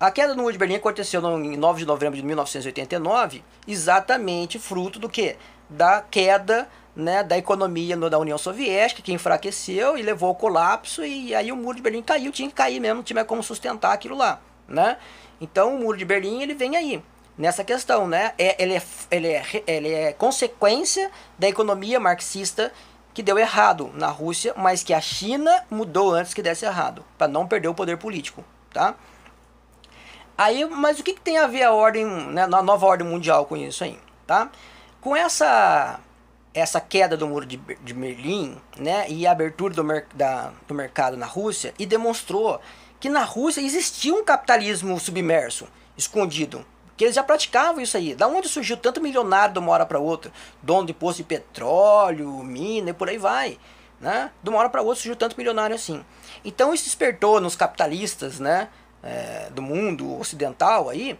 A queda do Muro de Berlim aconteceu em 9 de novembro de 1989, exatamente fruto do quê? Da queda, né, da economia da União Soviética, que enfraqueceu e levou ao colapso, e aí o Muro de Berlim caiu, tinha que cair mesmo, não tinha como sustentar aquilo lá, né? Então o Muro de Berlim ele vem aí, nessa questão, né? Ele é consequência da economia marxista que deu errado na Rússia, mas que a China mudou antes que desse errado, para não perder o poder político, tá? Aí, mas o que tem a ver a ordem, né, na nova ordem mundial com isso aí, tá? Com essa queda do Muro de Berlim, né, e a abertura do mercado na Rússia, e demonstrou que na Rússia existia um capitalismo submerso, escondido, que eles já praticavam isso aí. Da onde surgiu tanto milionário de uma hora para outra, dono de posto de petróleo, mina e por aí vai, né? De uma hora para outra surgiu tanto milionário assim. Então isso despertou nos capitalistas, né, do mundo ocidental aí,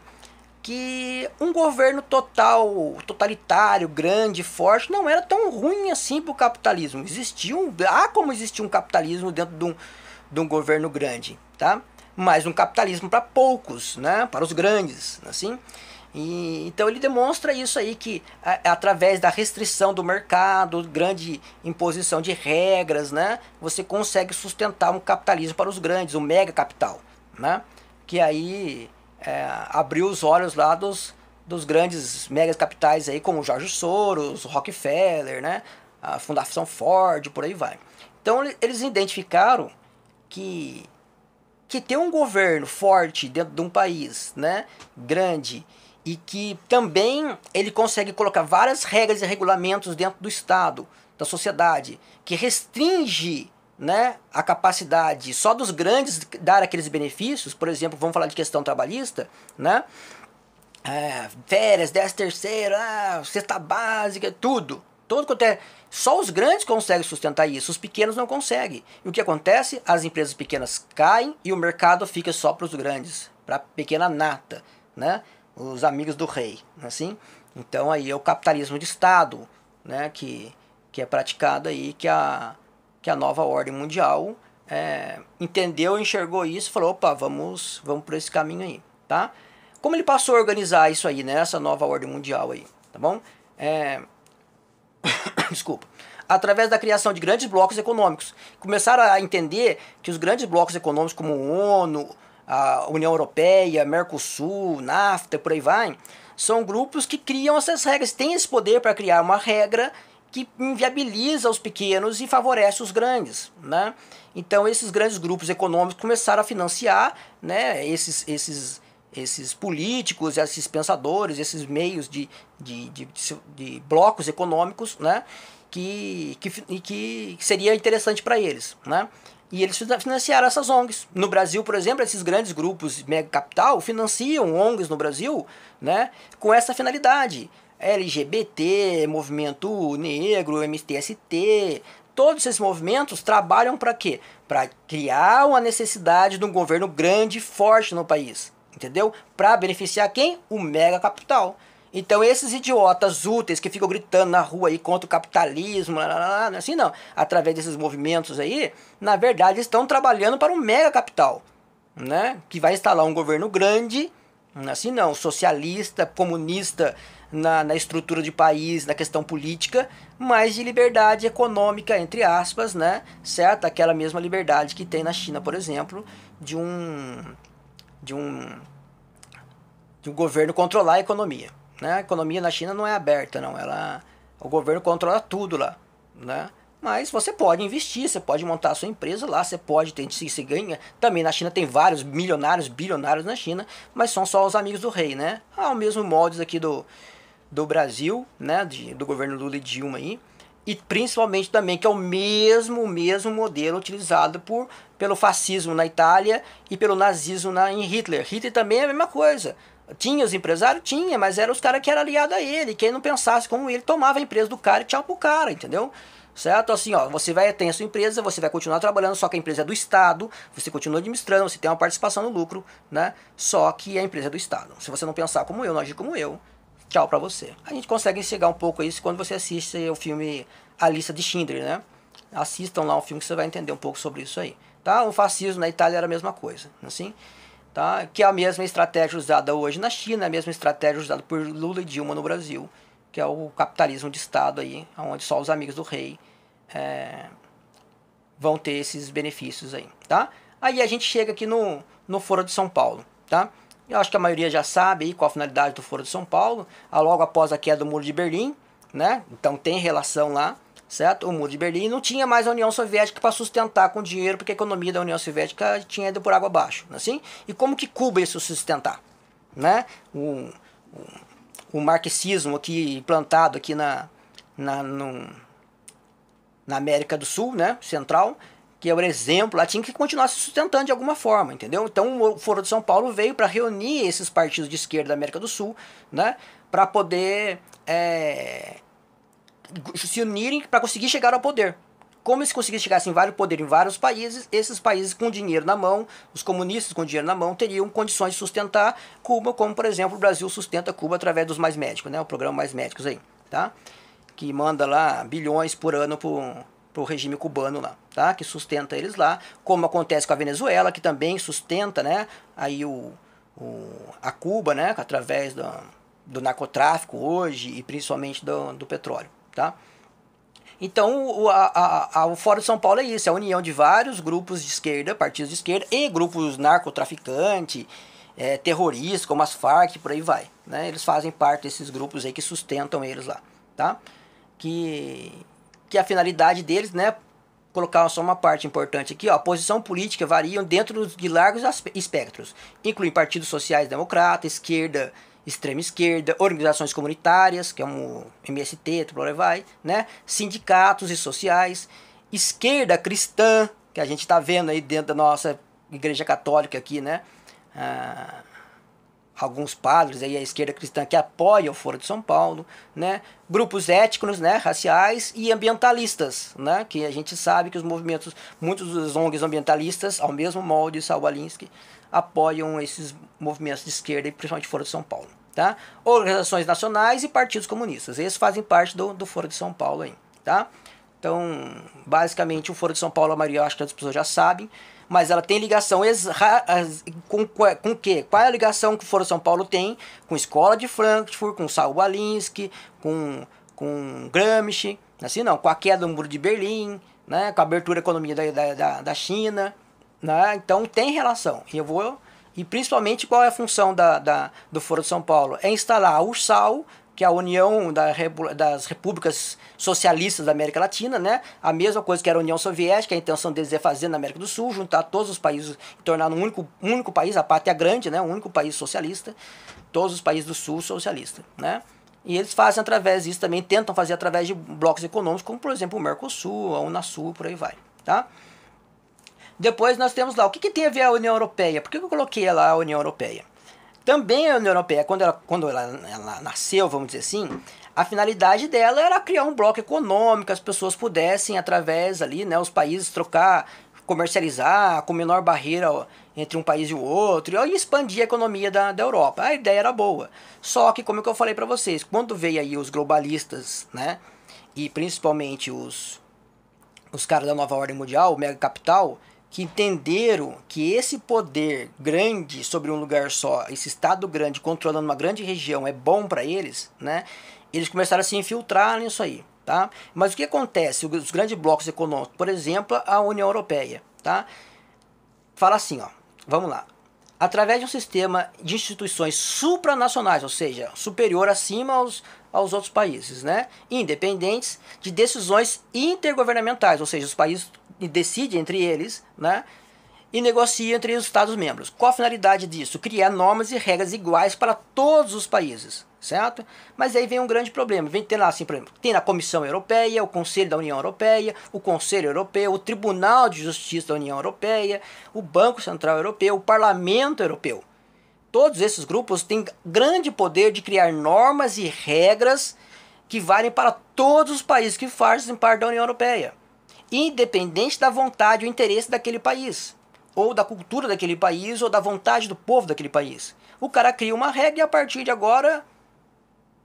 que um governo totalitário, grande, forte, não era tão ruim assim para o capitalismo. Há como existir um capitalismo dentro de um governo grande, tá? Mas um capitalismo para poucos, né? Para os grandes, assim. E, então ele demonstra isso aí, que através da restrição do mercado, grande imposição de regras, né? Você consegue sustentar um capitalismo para os grandes, um mega capital, né? Que aí abriu os olhos lá dos grandes mega capitais aí, como Jorge Soros, Rockefeller, né? A Fundação Ford, por aí vai. Então eles identificaram que ter um governo forte dentro de um país, né, grande, e que também ele consegue colocar várias regras e regulamentos dentro do Estado, da sociedade, que restringe, né, a capacidade só dos grandes dar aqueles benefícios. Por exemplo, vamos falar de questão trabalhista, né? Férias, 13º, cesta básica, tudo quanto é. Só os grandes conseguem sustentar isso, os pequenos não conseguem. E o que acontece? As empresas pequenas caem e o mercado fica só para os grandes, para a pequena nata, né? Os amigos do rei, assim. Então aí é o capitalismo de Estado, né? Que é praticado aí, que a nova ordem mundial entendeu, enxergou isso e falou, opa, vamos por esse caminho aí, tá? Como ele passou a organizar isso aí, né? Essa nova ordem mundial aí, tá bom? Desculpa. Através da criação de grandes blocos econômicos. Começaram a entender que os grandes blocos econômicos como a ONU, a União Europeia, Mercosul, NAFTA, por aí vai, são grupos que criam essas regras, têm esse poder para criar uma regra que inviabiliza os pequenos e favorece os grandes, né? Então esses grandes grupos econômicos começaram a financiar, né, esses políticos, esses pensadores, esses meios de blocos econômicos, né, que seria interessante para eles, né? E eles financiaram essas ONGs. No Brasil, por exemplo, esses grandes grupos mega capital financiam ONGs no Brasil, né, com essa finalidade. LGBT, Movimento Negro, MTST, todos esses movimentos trabalham para quê? Para criar uma necessidade de um governo grande e forte no país. Entendeu? Para beneficiar quem? O mega capital. Então esses idiotas úteis que ficam gritando na rua aí contra o capitalismo, não é assim não. Através desses movimentos aí, na verdade estão trabalhando para o mega capital, né? Que vai instalar um governo grande, não é assim não, socialista, comunista na estrutura de país, na questão política, mas de liberdade econômica, entre aspas, né? Certo? Aquela mesma liberdade que tem na China, por exemplo, de um governo controlar a economia, né? A economia na China não é aberta, não. O governo controla tudo lá, né? Mas você pode investir, você pode montar a sua empresa lá, você pode ter, se ganha. Também na China tem vários milionários, bilionários na China, mas são só os amigos do rei, né? O mesmo moldes aqui do Brasil, né? Do governo Lula e Dilma aí. E principalmente também que é o mesmo modelo utilizado pelo fascismo na Itália e pelo nazismo em Hitler. Hitler também é a mesma coisa. Tinha os empresários? Tinha, mas eram os caras que eram aliados a ele. Quem não pensasse como ele, tomava a empresa do cara e tchau pro cara, entendeu? Certo? Assim, ó, você vai ter a sua empresa, você vai continuar trabalhando, só que a empresa é do Estado, você continua administrando, você tem uma participação no lucro, né? Só que a empresa é do Estado. Se você não pensar como eu, não agir como eu, tchau pra você. A gente consegue enxergar um pouco isso quando você assiste o filme A Lista de Schindler, né? Assistam lá um filme que você vai entender um pouco sobre isso aí, tá? O fascismo na Itália era a mesma coisa, assim, tá? Que é a mesma estratégia usada hoje na China, a mesma estratégia usada por Lula e Dilma no Brasil, que é o capitalismo de Estado aí, onde só os amigos do rei vão ter esses benefícios aí, tá? Aí a gente chega aqui no Foro de São Paulo, tá? Eu acho que a maioria já sabe aí qual a finalidade do Foro de São Paulo, logo após a queda do Muro de Berlim, né? Então tem relação lá, certo? O Muro de Berlim não tinha mais a União Soviética para sustentar com dinheiro, porque a economia da União Soviética tinha ido por água abaixo, assim? E como que Cuba ia se sustentar, né? O marxismo aqui implantado aqui na América do Sul, né? Central, que é o exemplo, lá tinha que continuar se sustentando de alguma forma, entendeu? Então o Foro de São Paulo veio para reunir esses partidos de esquerda da América do Sul, né? Para poder se unirem para conseguir chegar ao poder. Como eles conseguissem chegar assim, vários poder em vários países, esses países com dinheiro na mão, os comunistas com dinheiro na mão, teriam condições de sustentar Cuba, como por exemplo o Brasil sustenta Cuba através dos Mais Médicos, né? O programa Mais Médicos aí, tá? Que manda lá bilhões por ano pro regime cubano lá, tá? Que sustenta eles lá, como acontece com a Venezuela, que também sustenta, né? Aí a Cuba, né? Através do narcotráfico hoje e principalmente do petróleo, tá? Então o Fórum de São Paulo é isso, é a união de vários grupos de esquerda, partidos de esquerda e grupos narcotraficantes terroristas, como as Farc, por aí vai, né? Eles fazem parte desses grupos aí que sustentam eles lá, tá? Que a finalidade deles, né? Colocar só uma parte importante aqui, ó, a posição política varia dentro de largos espectros, incluem partidos sociais democratas, esquerda, extrema esquerda, organizações comunitárias, que é um MST, por aí vai, né? Sindicatos e sociais, esquerda cristã, que a gente está vendo aí dentro da nossa igreja católica aqui, né? Alguns padres aí, a esquerda cristã que apoia o Foro de São Paulo, né? Grupos étnicos, né, raciais e ambientalistas, né, que a gente sabe que os movimentos, muitos dos ONGs ambientalistas, ao mesmo molde de Saul Alinsky, apoiam esses movimentos de esquerda e principalmente o Foro de São Paulo, tá? Organizações nacionais e partidos comunistas, esses fazem parte do Foro de São Paulo aí, tá? Então, basicamente, o Foro de São Paulo, a maioria, acho que as pessoas já sabem, mas ela tem ligação com o quê? Qual é a ligação que o Foro de São Paulo tem com a Escola de Frankfurt, com Saul Alinsky, com Gramsci, assim não, com a queda do Muro de Berlim, né, com a abertura da economia da China, né? Então tem relação. E principalmente qual é a função do Foro de São Paulo? É instalar a URSAL, que é a União das Repúblicas Socialistas da América Latina, né? A mesma coisa que era a União Soviética, a intenção deles é fazer na América do Sul, juntar todos os países e tornar um único país, a pátria grande, né? Um único país socialista, todos os países do Sul socialistas, né? E eles fazem através disso também, tentam fazer através de blocos econômicos, como por exemplo o Mercosul, a Unasul, por aí vai, tá? Depois nós temos lá, o que tem a ver a União Europeia? Por que eu coloquei lá a União Europeia? Também a União Europeia, quando ela nasceu, vamos dizer assim, a finalidade dela era criar um bloco econômico, as pessoas pudessem, através ali, né, os países trocar, comercializar com menor barreira entre um país e o outro, e expandir a economia da Europa. A ideia era boa. Só que, como eu falei para vocês, quando veio aí os globalistas, né, e principalmente os caras da nova ordem mundial, o mega capital, que entenderam que esse poder grande sobre um lugar só, esse estado grande controlando uma grande região é bom para eles, né? Eles começaram a se infiltrar nisso aí, tá? Mas o que acontece? Os grandes blocos econômicos, por exemplo, a União Europeia, tá? Fala assim, ó, vamos lá. Através de um sistema de instituições supranacionais, ou seja, superior acima aos outros países, né? Independentes de decisões intergovernamentais, ou seja, os países decidem entre eles, né? E negociam entre os Estados-membros. Qual a finalidade disso? Criar normas e regras iguais para todos os países, certo? Mas aí vem um grande problema. Vem ter lá, assim, por exemplo, tem a Comissão Europeia, o Conselho da União Europeia, o Conselho Europeu, o Tribunal de Justiça da União Europeia, o Banco Central Europeu, o Parlamento Europeu. Todos esses grupos têm grande poder de criar normas e regras que valem para todos os países que fazem parte da União Europeia, independente da vontade ou interesse daquele país, ou da cultura daquele país, ou da vontade do povo daquele país. O cara cria uma regra e a partir de agora,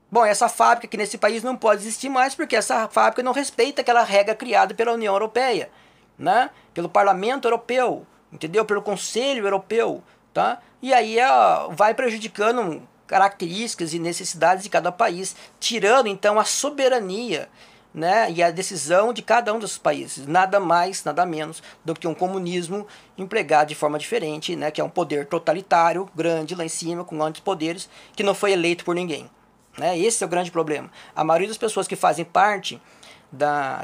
bom, essa fábrica aqui nesse país não pode existir mais porque essa fábrica não respeita aquela regra criada pela União Europeia, né? Pelo Parlamento Europeu, entendeu? Pelo Conselho Europeu, tá? E aí vai prejudicando características e necessidades de cada país, tirando então a soberania, né, e a decisão de cada um dos países, nada mais, nada menos do que um comunismo empregado de forma diferente, né, que é um poder totalitário, grande lá em cima, com grandes poderes, que não foi eleito por ninguém, né? Esse é o grande problema. A maioria das pessoas que fazem parte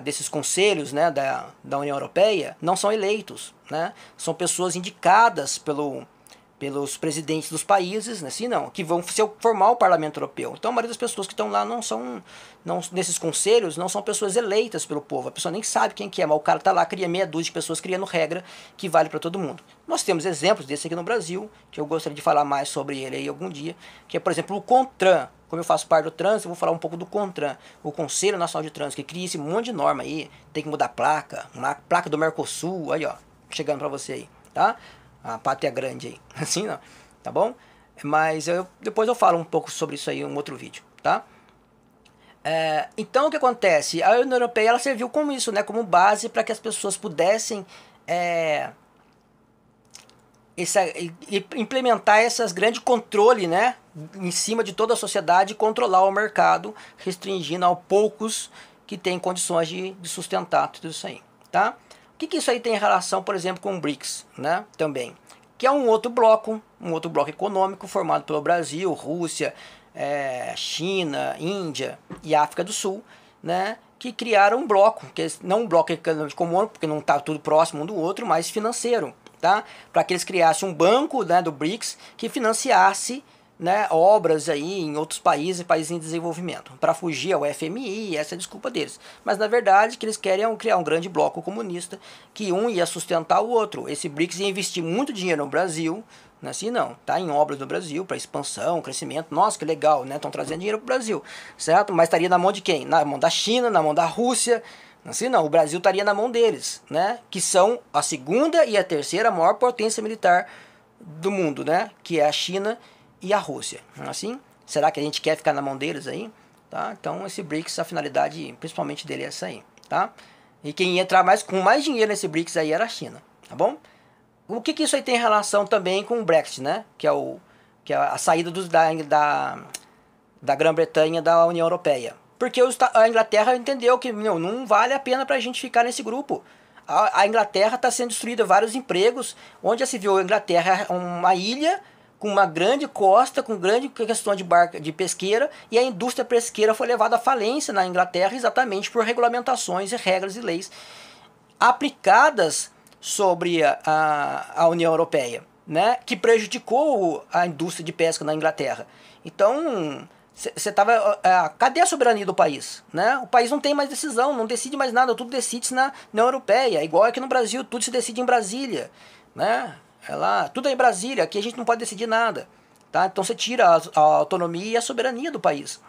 desses conselhos, né, da União Europeia não são eleitos, né? São pessoas indicadas pelos presidentes dos países, né, assim não, que vão formar o Parlamento Europeu. Então a maioria das pessoas que estão lá nesses conselhos não são pessoas eleitas pelo povo, a pessoa nem sabe quem que é, mas o cara está lá, cria meia dúzia de pessoas criando regra que vale para todo mundo. Nós temos exemplos desse aqui no Brasil, que eu gostaria de falar mais sobre ele aí algum dia, que é, por exemplo, o CONTRAN. Como eu faço parte do trânsito, eu vou falar um pouco do CONTRAN, o Conselho Nacional de Trânsito, que cria esse monte de norma aí, tem que mudar a placa, uma placa do Mercosul, aí ó, chegando para você aí, tá? A pátria grande aí, assim não, tá bom? Mas depois eu falo um pouco sobre isso aí em um outro vídeo, tá? Então o que acontece? A União Europeia ela serviu como isso, né? Como base para que as pessoas pudessem implementar esses grandes controles, né? Em cima de toda a sociedade e controlar o mercado, restringindo aos poucos que têm condições de sustentar tudo isso aí, tá? O que isso aí tem relação, por exemplo, com o BRICS, né? Também. que é um outro bloco econômico formado pelo Brasil, Rússia, China, Índia e África do Sul, né, que criaram um bloco, que não um bloco econômico comum, porque não está tudo próximo um do outro, mas financeiro, tá? Para que eles criassem um banco, né, do BRICS que financiasse, né, obras aí em outros países em desenvolvimento, para fugir ao FMI, essa é a desculpa deles. Mas na verdade que eles querem é criar um grande bloco comunista, que um ia sustentar o outro. Esse BRICS ia investir muito dinheiro no Brasil, não é assim não, tá, em obras no Brasil, para expansão, crescimento, nossa que legal, né, estão trazendo dinheiro para o Brasil, certo? Mas estaria na mão de quem? Na mão da China, na mão da Rússia, não é assim não, o Brasil estaria na mão deles, né, que são a segunda e a terceira maior potência militar do mundo, né, que é a China e a Rússia, não é assim? Será que a gente quer ficar na mão deles aí? Tá? Então esse BRICS, a finalidade principalmente dele é essa aí, tá? E quem ia entrar com mais dinheiro nesse BRICS aí era a China, tá bom? O que isso aí tem relação também com o Brexit, né? Que é a saída da Grã-Bretanha da União Europeia. Porque a Inglaterra entendeu que não vale a pena pra gente ficar nesse grupo. A Inglaterra está sendo destruída, vários empregos, onde já se viu a Inglaterra uma ilha com uma grande costa, com grande questão de pesqueira, e a indústria pesqueira foi levada à falência na Inglaterra exatamente por regulamentações e regras e leis aplicadas sobre a União Europeia, né, que prejudicou a indústria de pesca na Inglaterra. Então, cadê a soberania do país? Né? O país não tem mais decisão, não decide mais nada, tudo decide-se na União Europeia, igual aqui no Brasil, tudo se decide em Brasília, né? Tudo é em Brasília, aqui a gente não pode decidir nada, tá? Então você tira a autonomia e a soberania do país.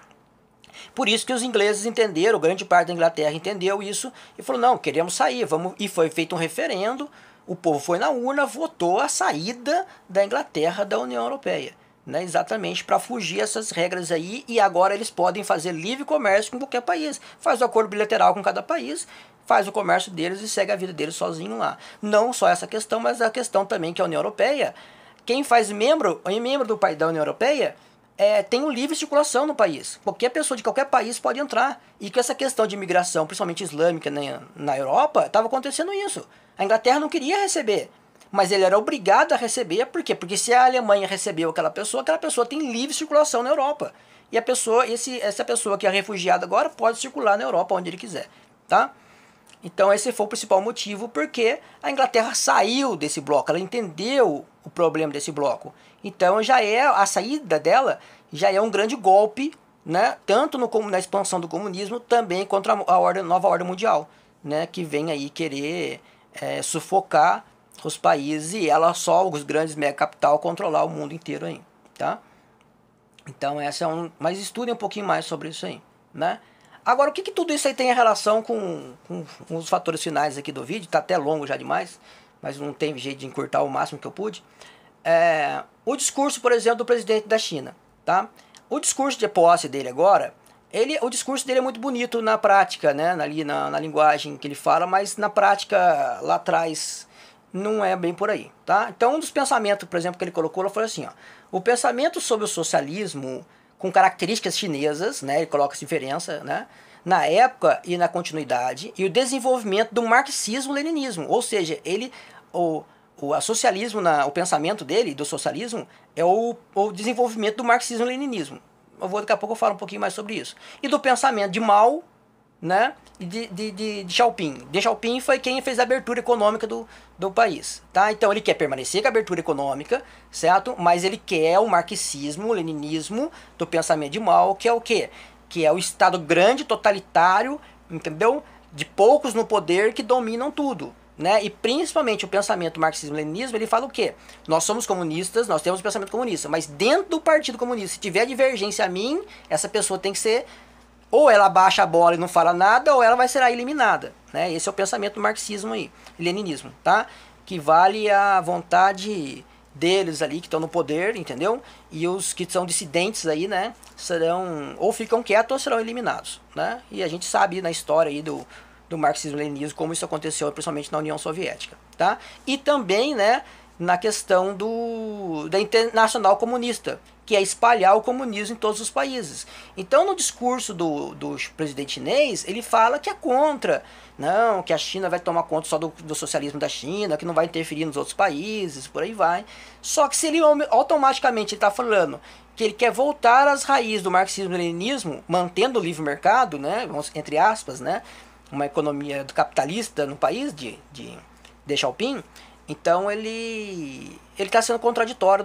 Por isso que os ingleses entenderam, grande parte da Inglaterra entendeu isso e falou, não, queremos sair, e foi feito um referendo, o povo foi na urna, votou a saída da Inglaterra da União Europeia, né? Exatamente para fugir essas regras aí, e agora eles podem fazer livre comércio com qualquer país, faz um acordo bilateral com cada país, faz o comércio deles e segue a vida deles sozinho lá. Não só essa questão, mas a questão também que a União Europeia, quem faz membro do país da União Europeia, tem um livre circulação no país. Qualquer pessoa de qualquer país pode entrar. E que essa questão de imigração, principalmente islâmica na Europa, estava acontecendo isso. A Inglaterra não queria receber, mas ele era obrigado a receber. Por quê? Porque se a Alemanha recebeu aquela pessoa tem livre circulação na Europa. E essa pessoa que é refugiada agora pode circular na Europa onde ele quiser, tá? Então esse foi o principal motivo porque a Inglaterra saiu desse bloco, ela entendeu o problema desse bloco. Então a saída dela já é um grande golpe, né, tanto na expansão do comunismo, também contra a nova ordem mundial, né, que vem aí querer sufocar os países e só os grandes mega capital controlar o mundo inteiro aí, tá? Então mas estudem um pouquinho mais sobre isso aí, né? Agora, o que tudo isso aí tem a relação com os fatores finais aqui do vídeo? Está até longo já demais, mas não tem jeito de encurtar o máximo que eu pude. O discurso, por exemplo, do presidente da China, tá? O discurso de posse dele agora, o discurso dele é muito bonito na prática, né? Ali na linguagem que ele fala, mas na prática, lá atrás, não é bem por aí, tá? Então, um dos pensamentos, por exemplo, que ele colocou, ele falou assim, ó, o pensamento sobre o socialismo com características chinesas, né, ele coloca essa diferença, né, na época e na continuidade, e o desenvolvimento do marxismo-leninismo, ou seja, o pensamento dele, do socialismo, é o desenvolvimento do marxismo-leninismo. Daqui a pouco eu falo um pouquinho mais sobre isso. E do pensamento de Mao, né, e de Xiaoping. Deng Xiaoping foi quem fez a abertura econômica do país, tá? Então ele quer permanecer com a abertura econômica, certo? Mas ele quer o marxismo, o leninismo do pensamento de Mao, que é o quê? Que é o Estado grande, totalitário, entendeu? De poucos no poder que dominam tudo, né? E principalmente o pensamento marxismo-leninismo, ele fala o quê? Nós somos comunistas, nós temos o pensamento comunista, mas dentro do Partido Comunista, se tiver divergência a mim, essa pessoa tem que ser, ou ela baixa a bola e não fala nada, ou ela vai ser eliminada, né? Esse é o pensamento do marxismo aí, leninismo, tá? Que vale a vontade deles ali que estão no poder, entendeu? E os que são dissidentes aí, né, serão, ou ficam quietos ou serão eliminados, né? E a gente sabe na história aí do marxismo-leninismo como isso aconteceu principalmente na União Soviética, tá? E também, né, na questão da Internacional Comunista, que é espalhar o comunismo em todos os países. Então, no discurso do presidente chinês, ele fala que é contra, não, que a China vai tomar conta só do socialismo da China, que não vai interferir nos outros países, por aí vai. Só que se ele automaticamente está falando que ele quer voltar às raízes do marxismo-leninismo, mantendo o livre mercado, né, entre aspas, né, uma economia capitalista no país de Deng Xiaoping, então ele está sendo contraditório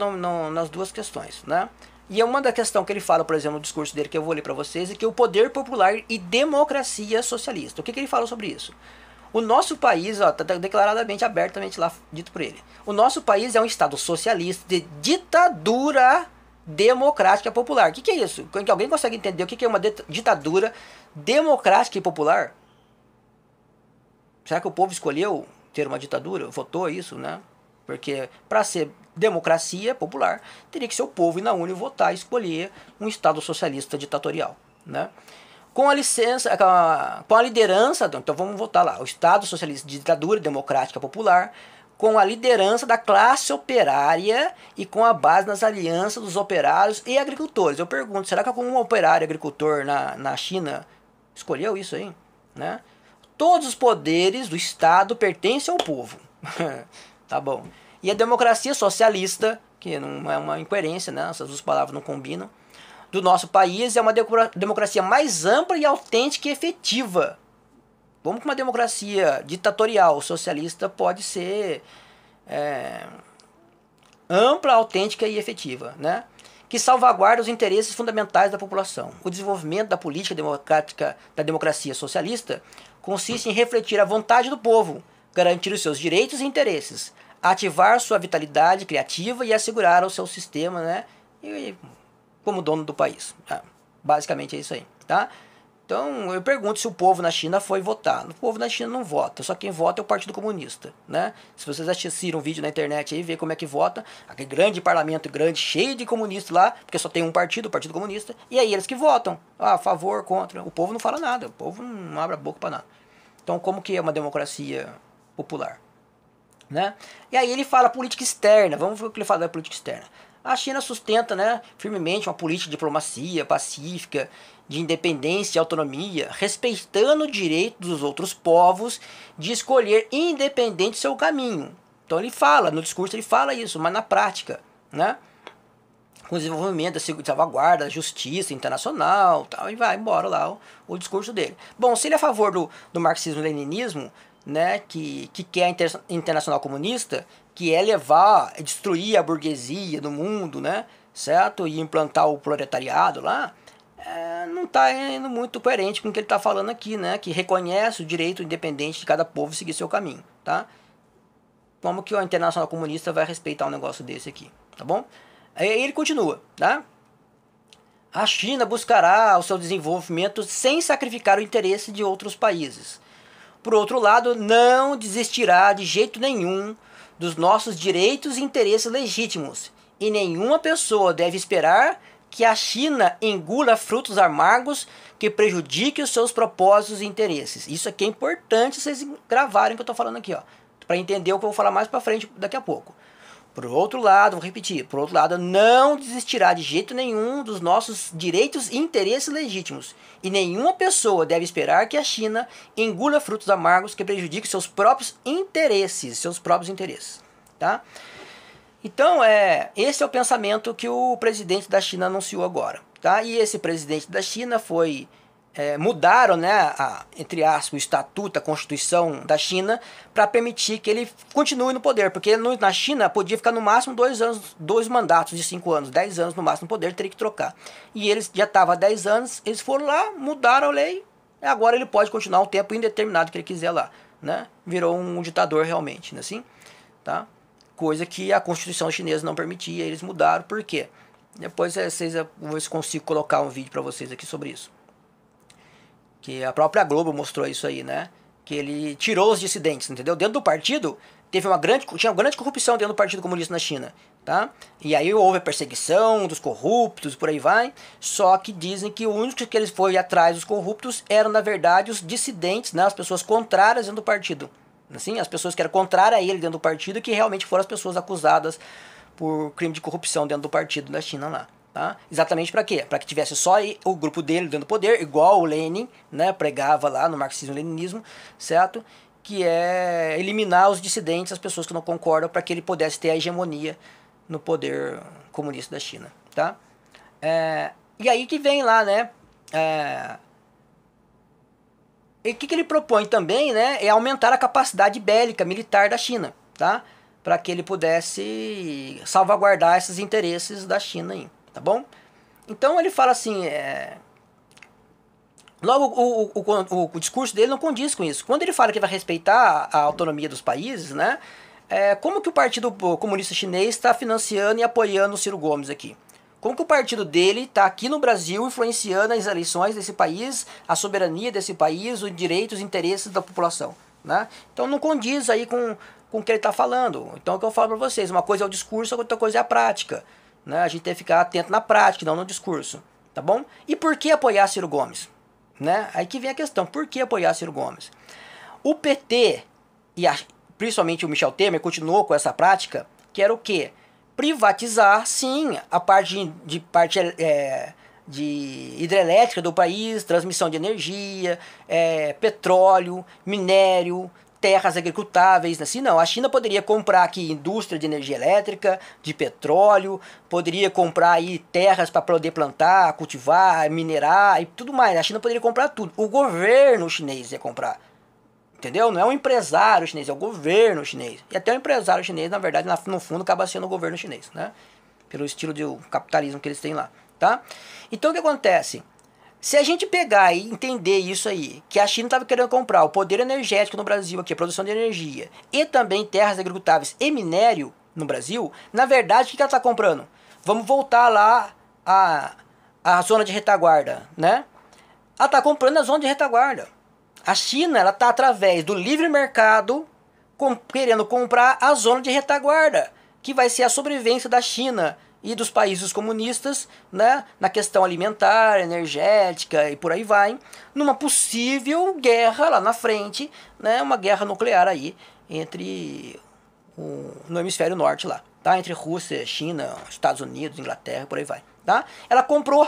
nas duas questões, né? E é uma da questão que ele fala, por exemplo, no discurso dele, que eu vou ler para vocês, é que o poder popular e democracia socialista. O que ele fala sobre isso? O nosso país, está declaradamente, abertamente lá, dito por ele. O nosso país é um estado socialista de ditadura democrática popular. O que é isso? Alguém consegue entender o que é uma ditadura democrática e popular? Será que o povo escolheu ter uma ditadura? Votou isso, né? Porque para ser democracia popular, teria que ser o povo ir na urna e votar e escolher um estado socialista ditatorial, né? Com a liderança, então vamos votar lá, o estado socialista de ditadura democrática popular, com a liderança da classe operária e com a base nas alianças dos operários e agricultores. Eu pergunto, será que algum operário e agricultor na China escolheu isso aí, né? Todos os poderes do Estado pertencem ao povo. Tá bom. E a democracia socialista, que não é uma incoerência, né? Essas duas palavras não combinam, do nosso país é uma democracia mais ampla e autêntica e efetiva. Como que uma democracia ditatorial socialista pode ser ampla, autêntica e efetiva, né? Que salvaguarda os interesses fundamentais da população. O desenvolvimento da política democrática da democracia socialista consiste em refletir a vontade do povo, garantir os seus direitos e interesses, ativar sua vitalidade criativa e assegurar o seu sistema, né, como dono do país. Basicamente é isso aí, tá? Então eu pergunto se o povo na China foi votar. O povo na China não vota, só quem vota é o Partido Comunista, né? Se vocês assistiram um vídeo na internet aí, ver como é que vota, aquele grande parlamento grande, cheio de comunistas lá, porque só tem um partido, o Partido Comunista, e aí eles que votam, a favor, contra. O povo não fala nada, o povo não abre a boca para nada. Então como que é uma democracia popular, né? E aí ele fala política externa, vamos ver o que ele fala da política externa. A China sustenta, né, firmemente uma política de diplomacia pacífica, de independência e autonomia, respeitando o direito dos outros povos de escolher independente seu caminho. Então ele fala, no discurso ele fala isso, mas na prática, né, com o desenvolvimento da salvaguarda, da justiça internacional, tal, e vai embora lá o discurso dele. Bom, se ele é a favor do marxismo-leninismo, né, que quer a Internacional Comunista, que é destruir a burguesia do mundo, né, certo? E implantar o proletariado lá, não está indo muito coerente com o que ele está falando aqui, né, que reconhece o direito independente de cada povo seguir seu caminho, tá? Como que a Internacional Comunista vai respeitar um negócio desse aqui, tá bom? Aí ele continua, tá? A China buscará o seu desenvolvimento sem sacrificar o interesse de outros países. Por outro lado, não desistirá de jeito nenhum dos nossos direitos e interesses legítimos, e nenhuma pessoa deve esperar que a China engula frutos amargos que prejudiquem os seus propósitos e interesses. Isso aqui é importante vocês gravarem o que eu estou falando aqui, ó, para entender o que eu vou falar mais para frente daqui a pouco. Por outro lado, vou repetir, por outro lado, não desistirá de jeito nenhum dos nossos direitos e interesses legítimos, e nenhuma pessoa deve esperar que a China engula frutos amargos que prejudiquem seus próprios interesses, tá? Então, esse é o pensamento que o presidente da China anunciou agora, tá? E esse presidente da China mudaram, né, entre aspas, o estatuto, a constituição da China para permitir que ele continue no poder, porque na China podia ficar no máximo 2 anos, 2 mandatos de 5 anos, 10 anos no máximo no poder, teria que trocar. E eles já estavam há 10 anos, eles foram lá, mudaram a lei, e agora ele pode continuar um tempo indeterminado que ele quiser lá, né? Virou um ditador realmente, né, assim, tá? Coisa que a constituição chinesa não permitia, eles mudaram, por quê? Depois vou ver se consigo colocar um vídeo para vocês aqui sobre isso. Que a própria Globo mostrou isso aí, né? Que ele tirou os dissidentes, entendeu? Dentro do partido, tinha uma grande corrupção dentro do Partido Comunista na China, tá? E aí houve a perseguição dos corruptos, por aí vai. Só que dizem que o único que eles foram atrás dos corruptos eram, na verdade, os dissidentes, né? As pessoas contrárias dentro do partido, Assim, as pessoas que eram contrárias a ele dentro do partido, que realmente foram as pessoas acusadas por crime de corrupção dentro do partido da China lá. Tá? Exatamente para quê? Para que tivesse só o grupo dele dentro do poder, igual o Lenin, né, pregava lá no marxismo-leninismo, certo? Que é eliminar os dissidentes, as pessoas que não concordam, para que ele pudesse ter a hegemonia no poder comunista da China. Tá? E aí que vem lá, né? E o que ele propõe também, né, é aumentar a capacidade bélica militar da China, tá? Para que ele pudesse salvaguardar esses interesses da China aí, tá bom? Então ele fala assim, logo o discurso dele não condiz com isso. Quando ele fala que vai respeitar a autonomia dos países, né, como que o Partido Comunista Chinês está financiando e apoiando o Ciro Gomes aqui? Como que o partido dele está aqui no Brasil influenciando as eleições desse país, a soberania desse país, os direitos e interesses da população, né? Então não condiz aí com o que ele está falando. Então é o que eu falo para vocês, uma coisa é o discurso, outra coisa é a prática, né? A gente tem que ficar atento na prática, não no discurso, tá bom? E por que apoiar Ciro Gomes? Né? Aí que vem a questão, por que apoiar Ciro Gomes? O PT, principalmente o Michel Temer, continuou com essa prática, que era o quê? Privatizar, sim, a parte de hidrelétrica do país, transmissão de energia, petróleo, minério, terras agricultáveis, assim não. A China poderia comprar aqui indústria de energia elétrica, de petróleo, poderia comprar aí terras para poder plantar, cultivar, minerar e tudo mais. A China poderia comprar tudo. O governo chinês ia comprar. Entendeu? Não é um empresário chinês, é o governo chinês. E até o empresário chinês, na verdade, no fundo, acaba sendo o governo chinês, né? Pelo estilo de capitalismo que eles têm lá, tá? Então, o que acontece? Se a gente pegar e entender isso aí, que a China estava querendo comprar o poder energético no Brasil, aqui, a produção de energia, e também terras agricultáveis e minério no Brasil, na verdade, o que ela está comprando? Vamos voltar lá à zona de retaguarda, né? Ela está comprando a zona de retaguarda. A China, ela está através do livre mercado querendo comprar a zona de retaguarda, que vai ser a sobrevivência da China e dos países comunistas, né, na questão alimentar, energética e por aí vai, numa possível guerra lá na frente, né, uma guerra nuclear aí no hemisfério norte lá, tá, entre Rússia, China, Estados Unidos, Inglaterra, por aí vai, tá? Ela comprou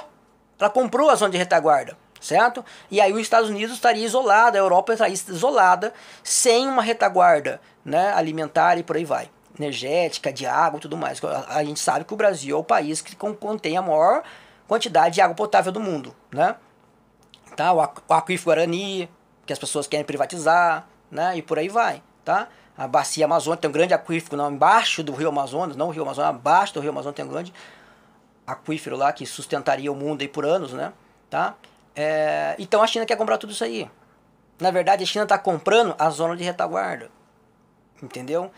a zona de retaguarda. Certo? E aí os Estados Unidos estaria isolado, a Europa estaria isolada, sem uma retaguarda, né, alimentar e por aí vai. Energética, de água e tudo mais. A gente sabe que o Brasil é o país que contém a maior quantidade de água potável do mundo, né? Tá? O aquífero Guarani, que as pessoas querem privatizar, né? E por aí vai, tá? A bacia amazônica tem um grande aquífero não, embaixo do rio Amazonas, não o rio Amazonas, abaixo do rio Amazonas tem um grande aquífero lá que sustentaria o mundo aí por anos, né? Tá? Então a China quer comprar tudo isso aí. Na verdade, a China está comprando a zona de retaguarda. Entendeu?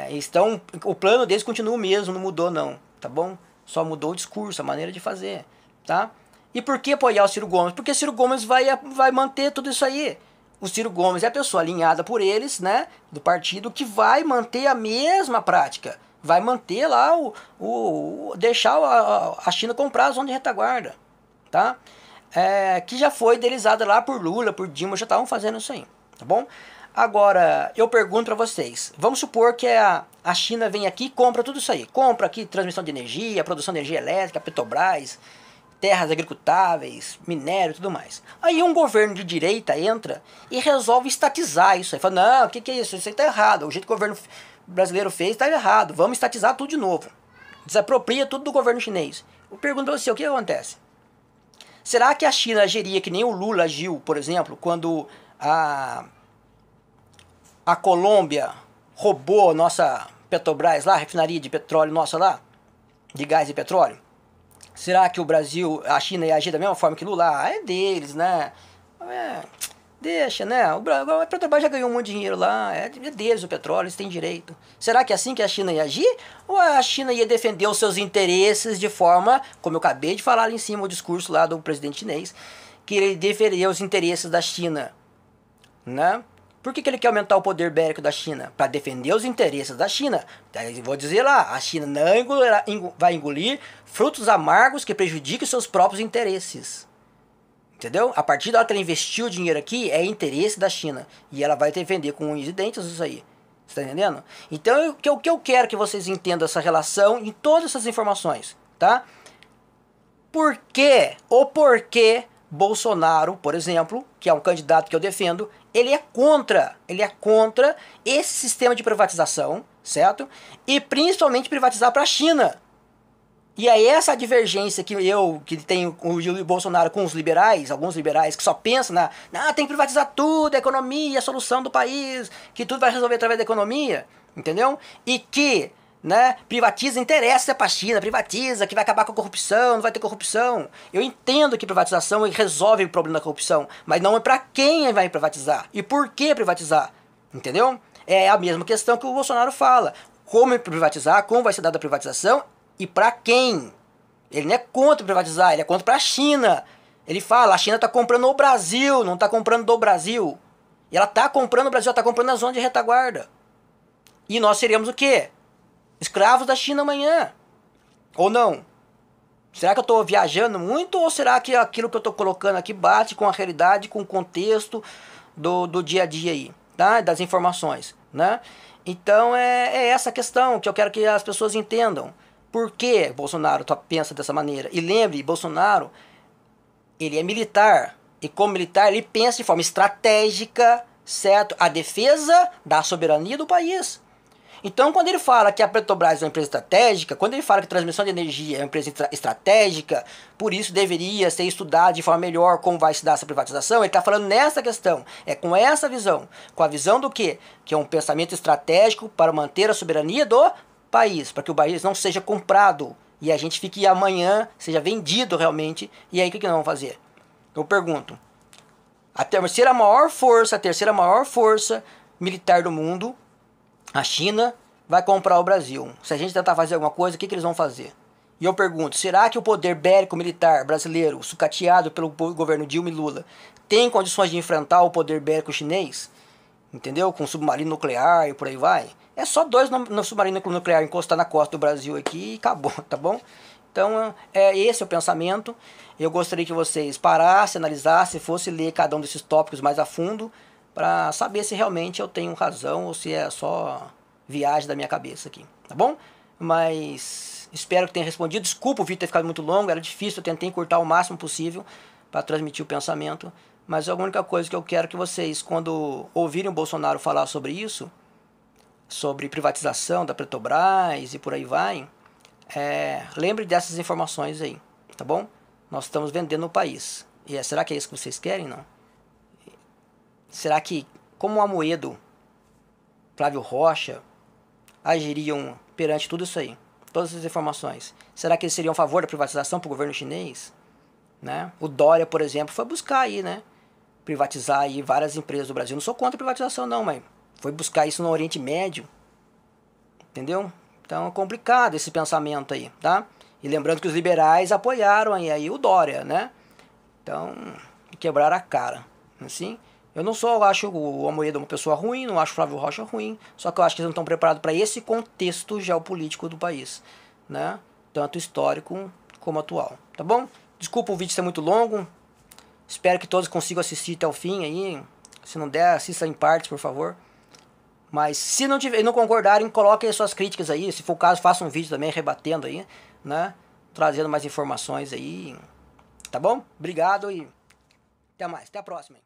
Então, o plano deles continua o mesmo, não mudou não. Tá bom? Só mudou o discurso, a maneira de fazer. Tá? E por que apoiar o Ciro Gomes? Porque Ciro Gomes vai manter tudo isso aí. O Ciro Gomes é a pessoa alinhada por eles, né? Do partido, que vai manter a mesma prática. Vai manter lá deixar a China comprar a zona de retaguarda. Tá? Que já foi idealizada lá por Lula, por Dilma, já estavam fazendo isso aí, tá bom? Agora, eu pergunto para vocês, vamos supor que a China vem aqui e compra tudo isso aí, compra aqui transmissão de energia, produção de energia elétrica, Petrobras, terras agricultáveis, minério e tudo mais. Aí um governo de direita entra e resolve estatizar isso aí, fala, não, o que é isso? Isso aí tá errado, o jeito que o governo brasileiro fez tá errado, vamos estatizar tudo de novo. Desapropria tudo do governo chinês. Eu pergunto para você, o que acontece? Será que a China agiria que nem o Lula agiu, por exemplo, quando a Colômbia roubou a nossa Petrobras lá, a refinaria de petróleo nossa lá, de gás e petróleo? Será que a China ia agir da mesma forma que Lula? É deles, né? Deixa, né? A Petrobras já ganhou um monte de dinheiro lá, é deles o petróleo, eles têm direito. Será que é assim que a China ia agir? Ou a China ia defender os seus interesses de forma, como eu acabei de falar ali em cima, o discurso lá do presidente chinês, que ele defenderia os interesses da China, né? Por que ele quer aumentar o poder bélico da China? Para defender os interesses da China. Daí vou dizer lá, a China não vai engolir frutos amargos que prejudiquem seus próprios interesses. Entendeu? A partir da hora que ela investiu o dinheiro aqui, é interesse da China. E ela vai ter que vender com unhas e dentes isso aí. Você tá entendendo? Então, o que eu quero que vocês entendam essa relação em todas essas informações, tá? Por quê? O porquê Bolsonaro, por exemplo, que é um candidato que eu defendo, ele é contra esse sistema de privatização, certo? E principalmente privatizar para a China. E aí essa divergência que tem o Bolsonaro com os liberais, alguns liberais que só pensam tem que privatizar tudo, a economia, a solução do país, que tudo vai resolver através da economia, entendeu? E que, né, privatiza, interessa para a China, privatiza, que vai acabar com a corrupção, não vai ter corrupção. Eu entendo que privatização resolve o problema da corrupção, mas não é para quem vai privatizar e por que privatizar, entendeu? É a mesma questão que o Bolsonaro fala. Como privatizar, como vai ser dada a privatização e para quem? Ele não é contra privatizar, ele é contra para a China. Ele fala, a China está comprando o Brasil, não está comprando do Brasil. E ela está comprando o Brasil, ela está comprando a zona de retaguarda. E nós seríamos o quê? Escravos da China amanhã. Ou não? Será que eu estou viajando muito ou será que aquilo que eu estou colocando aqui bate com a realidade, com o contexto do dia a dia aí, tá? Das informações, né? Então é essa questão que eu quero que as pessoas entendam. Por que Bolsonaro pensa dessa maneira? E lembre, Bolsonaro, ele é militar. E como militar, ele pensa de forma estratégica, certo? A defesa da soberania do país. Então, quando ele fala que a Petrobras é uma empresa estratégica, quando ele fala que a transmissão de energia é uma empresa estratégica, por isso deveria ser estudado de forma melhor como vai se dar essa privatização, ele está falando nessa questão. É com essa visão. Com a visão do quê? Que é um pensamento estratégico para manter a soberania do país, para que o país não seja comprado e a gente fique amanhã, seja vendido realmente, e aí o que nós vamos fazer? Eu pergunto, a terceira maior força militar do mundo, a China, vai comprar o Brasil. Se a gente tentar fazer alguma coisa, o que eles vão fazer? E eu pergunto, será que o poder bélico-militar brasileiro, sucateado pelo governo Dilma e Lula, tem condições de enfrentar o poder bélico chinês? Entendeu? Com submarino nuclear e por aí vai. É só 2 no submarino nuclear encostar na costa do Brasil aqui e acabou, tá bom? Então, esse é o pensamento. Eu gostaria que vocês parassem, analisassem, fossem ler cada um desses tópicos mais a fundo, para saber se realmente eu tenho razão ou se é só viagem da minha cabeça aqui, tá bom? Mas espero que tenha respondido. Desculpa o vídeo ter ficado muito longo, era difícil, eu tentei encurtar o máximo possível para transmitir o pensamento. Mas a única coisa que eu quero que vocês, quando ouvirem o Bolsonaro falar sobre isso, sobre privatização da Petrobras e por aí vai, lembre dessas informações aí, tá bom? Nós estamos vendendo o país. E será que é isso que vocês querem? Não. Será que, como o Amoedo, Flávio Rocha, agiriam perante tudo isso aí? Todas essas informações. Será que eles seriam a favor da privatização para o governo chinês? Né? O Dória, por exemplo, foi buscar aí, né? Privatizar aí várias empresas do Brasil. Não sou contra a privatização não, mas foi buscar isso no Oriente Médio. Entendeu? Então é complicado esse pensamento aí, tá? E lembrando que os liberais apoiaram aí o Dória, né? Então, quebraram a cara. Assim, eu não acho o Amoedo uma pessoa ruim, não acho o Flávio Rocha ruim, só que eu acho que eles não estão preparados para esse contexto geopolítico do país, né? Tanto histórico como atual, tá bom? Desculpa o vídeo ser muito longo, espero que todos consigam assistir até o fim aí. Se não der, assista em partes, por favor. Mas se não concordarem, coloquem as suas críticas aí. Se for o caso, faça um vídeo também rebatendo aí, né? Trazendo mais informações aí. Tá bom? Obrigado e até mais. Até a próxima.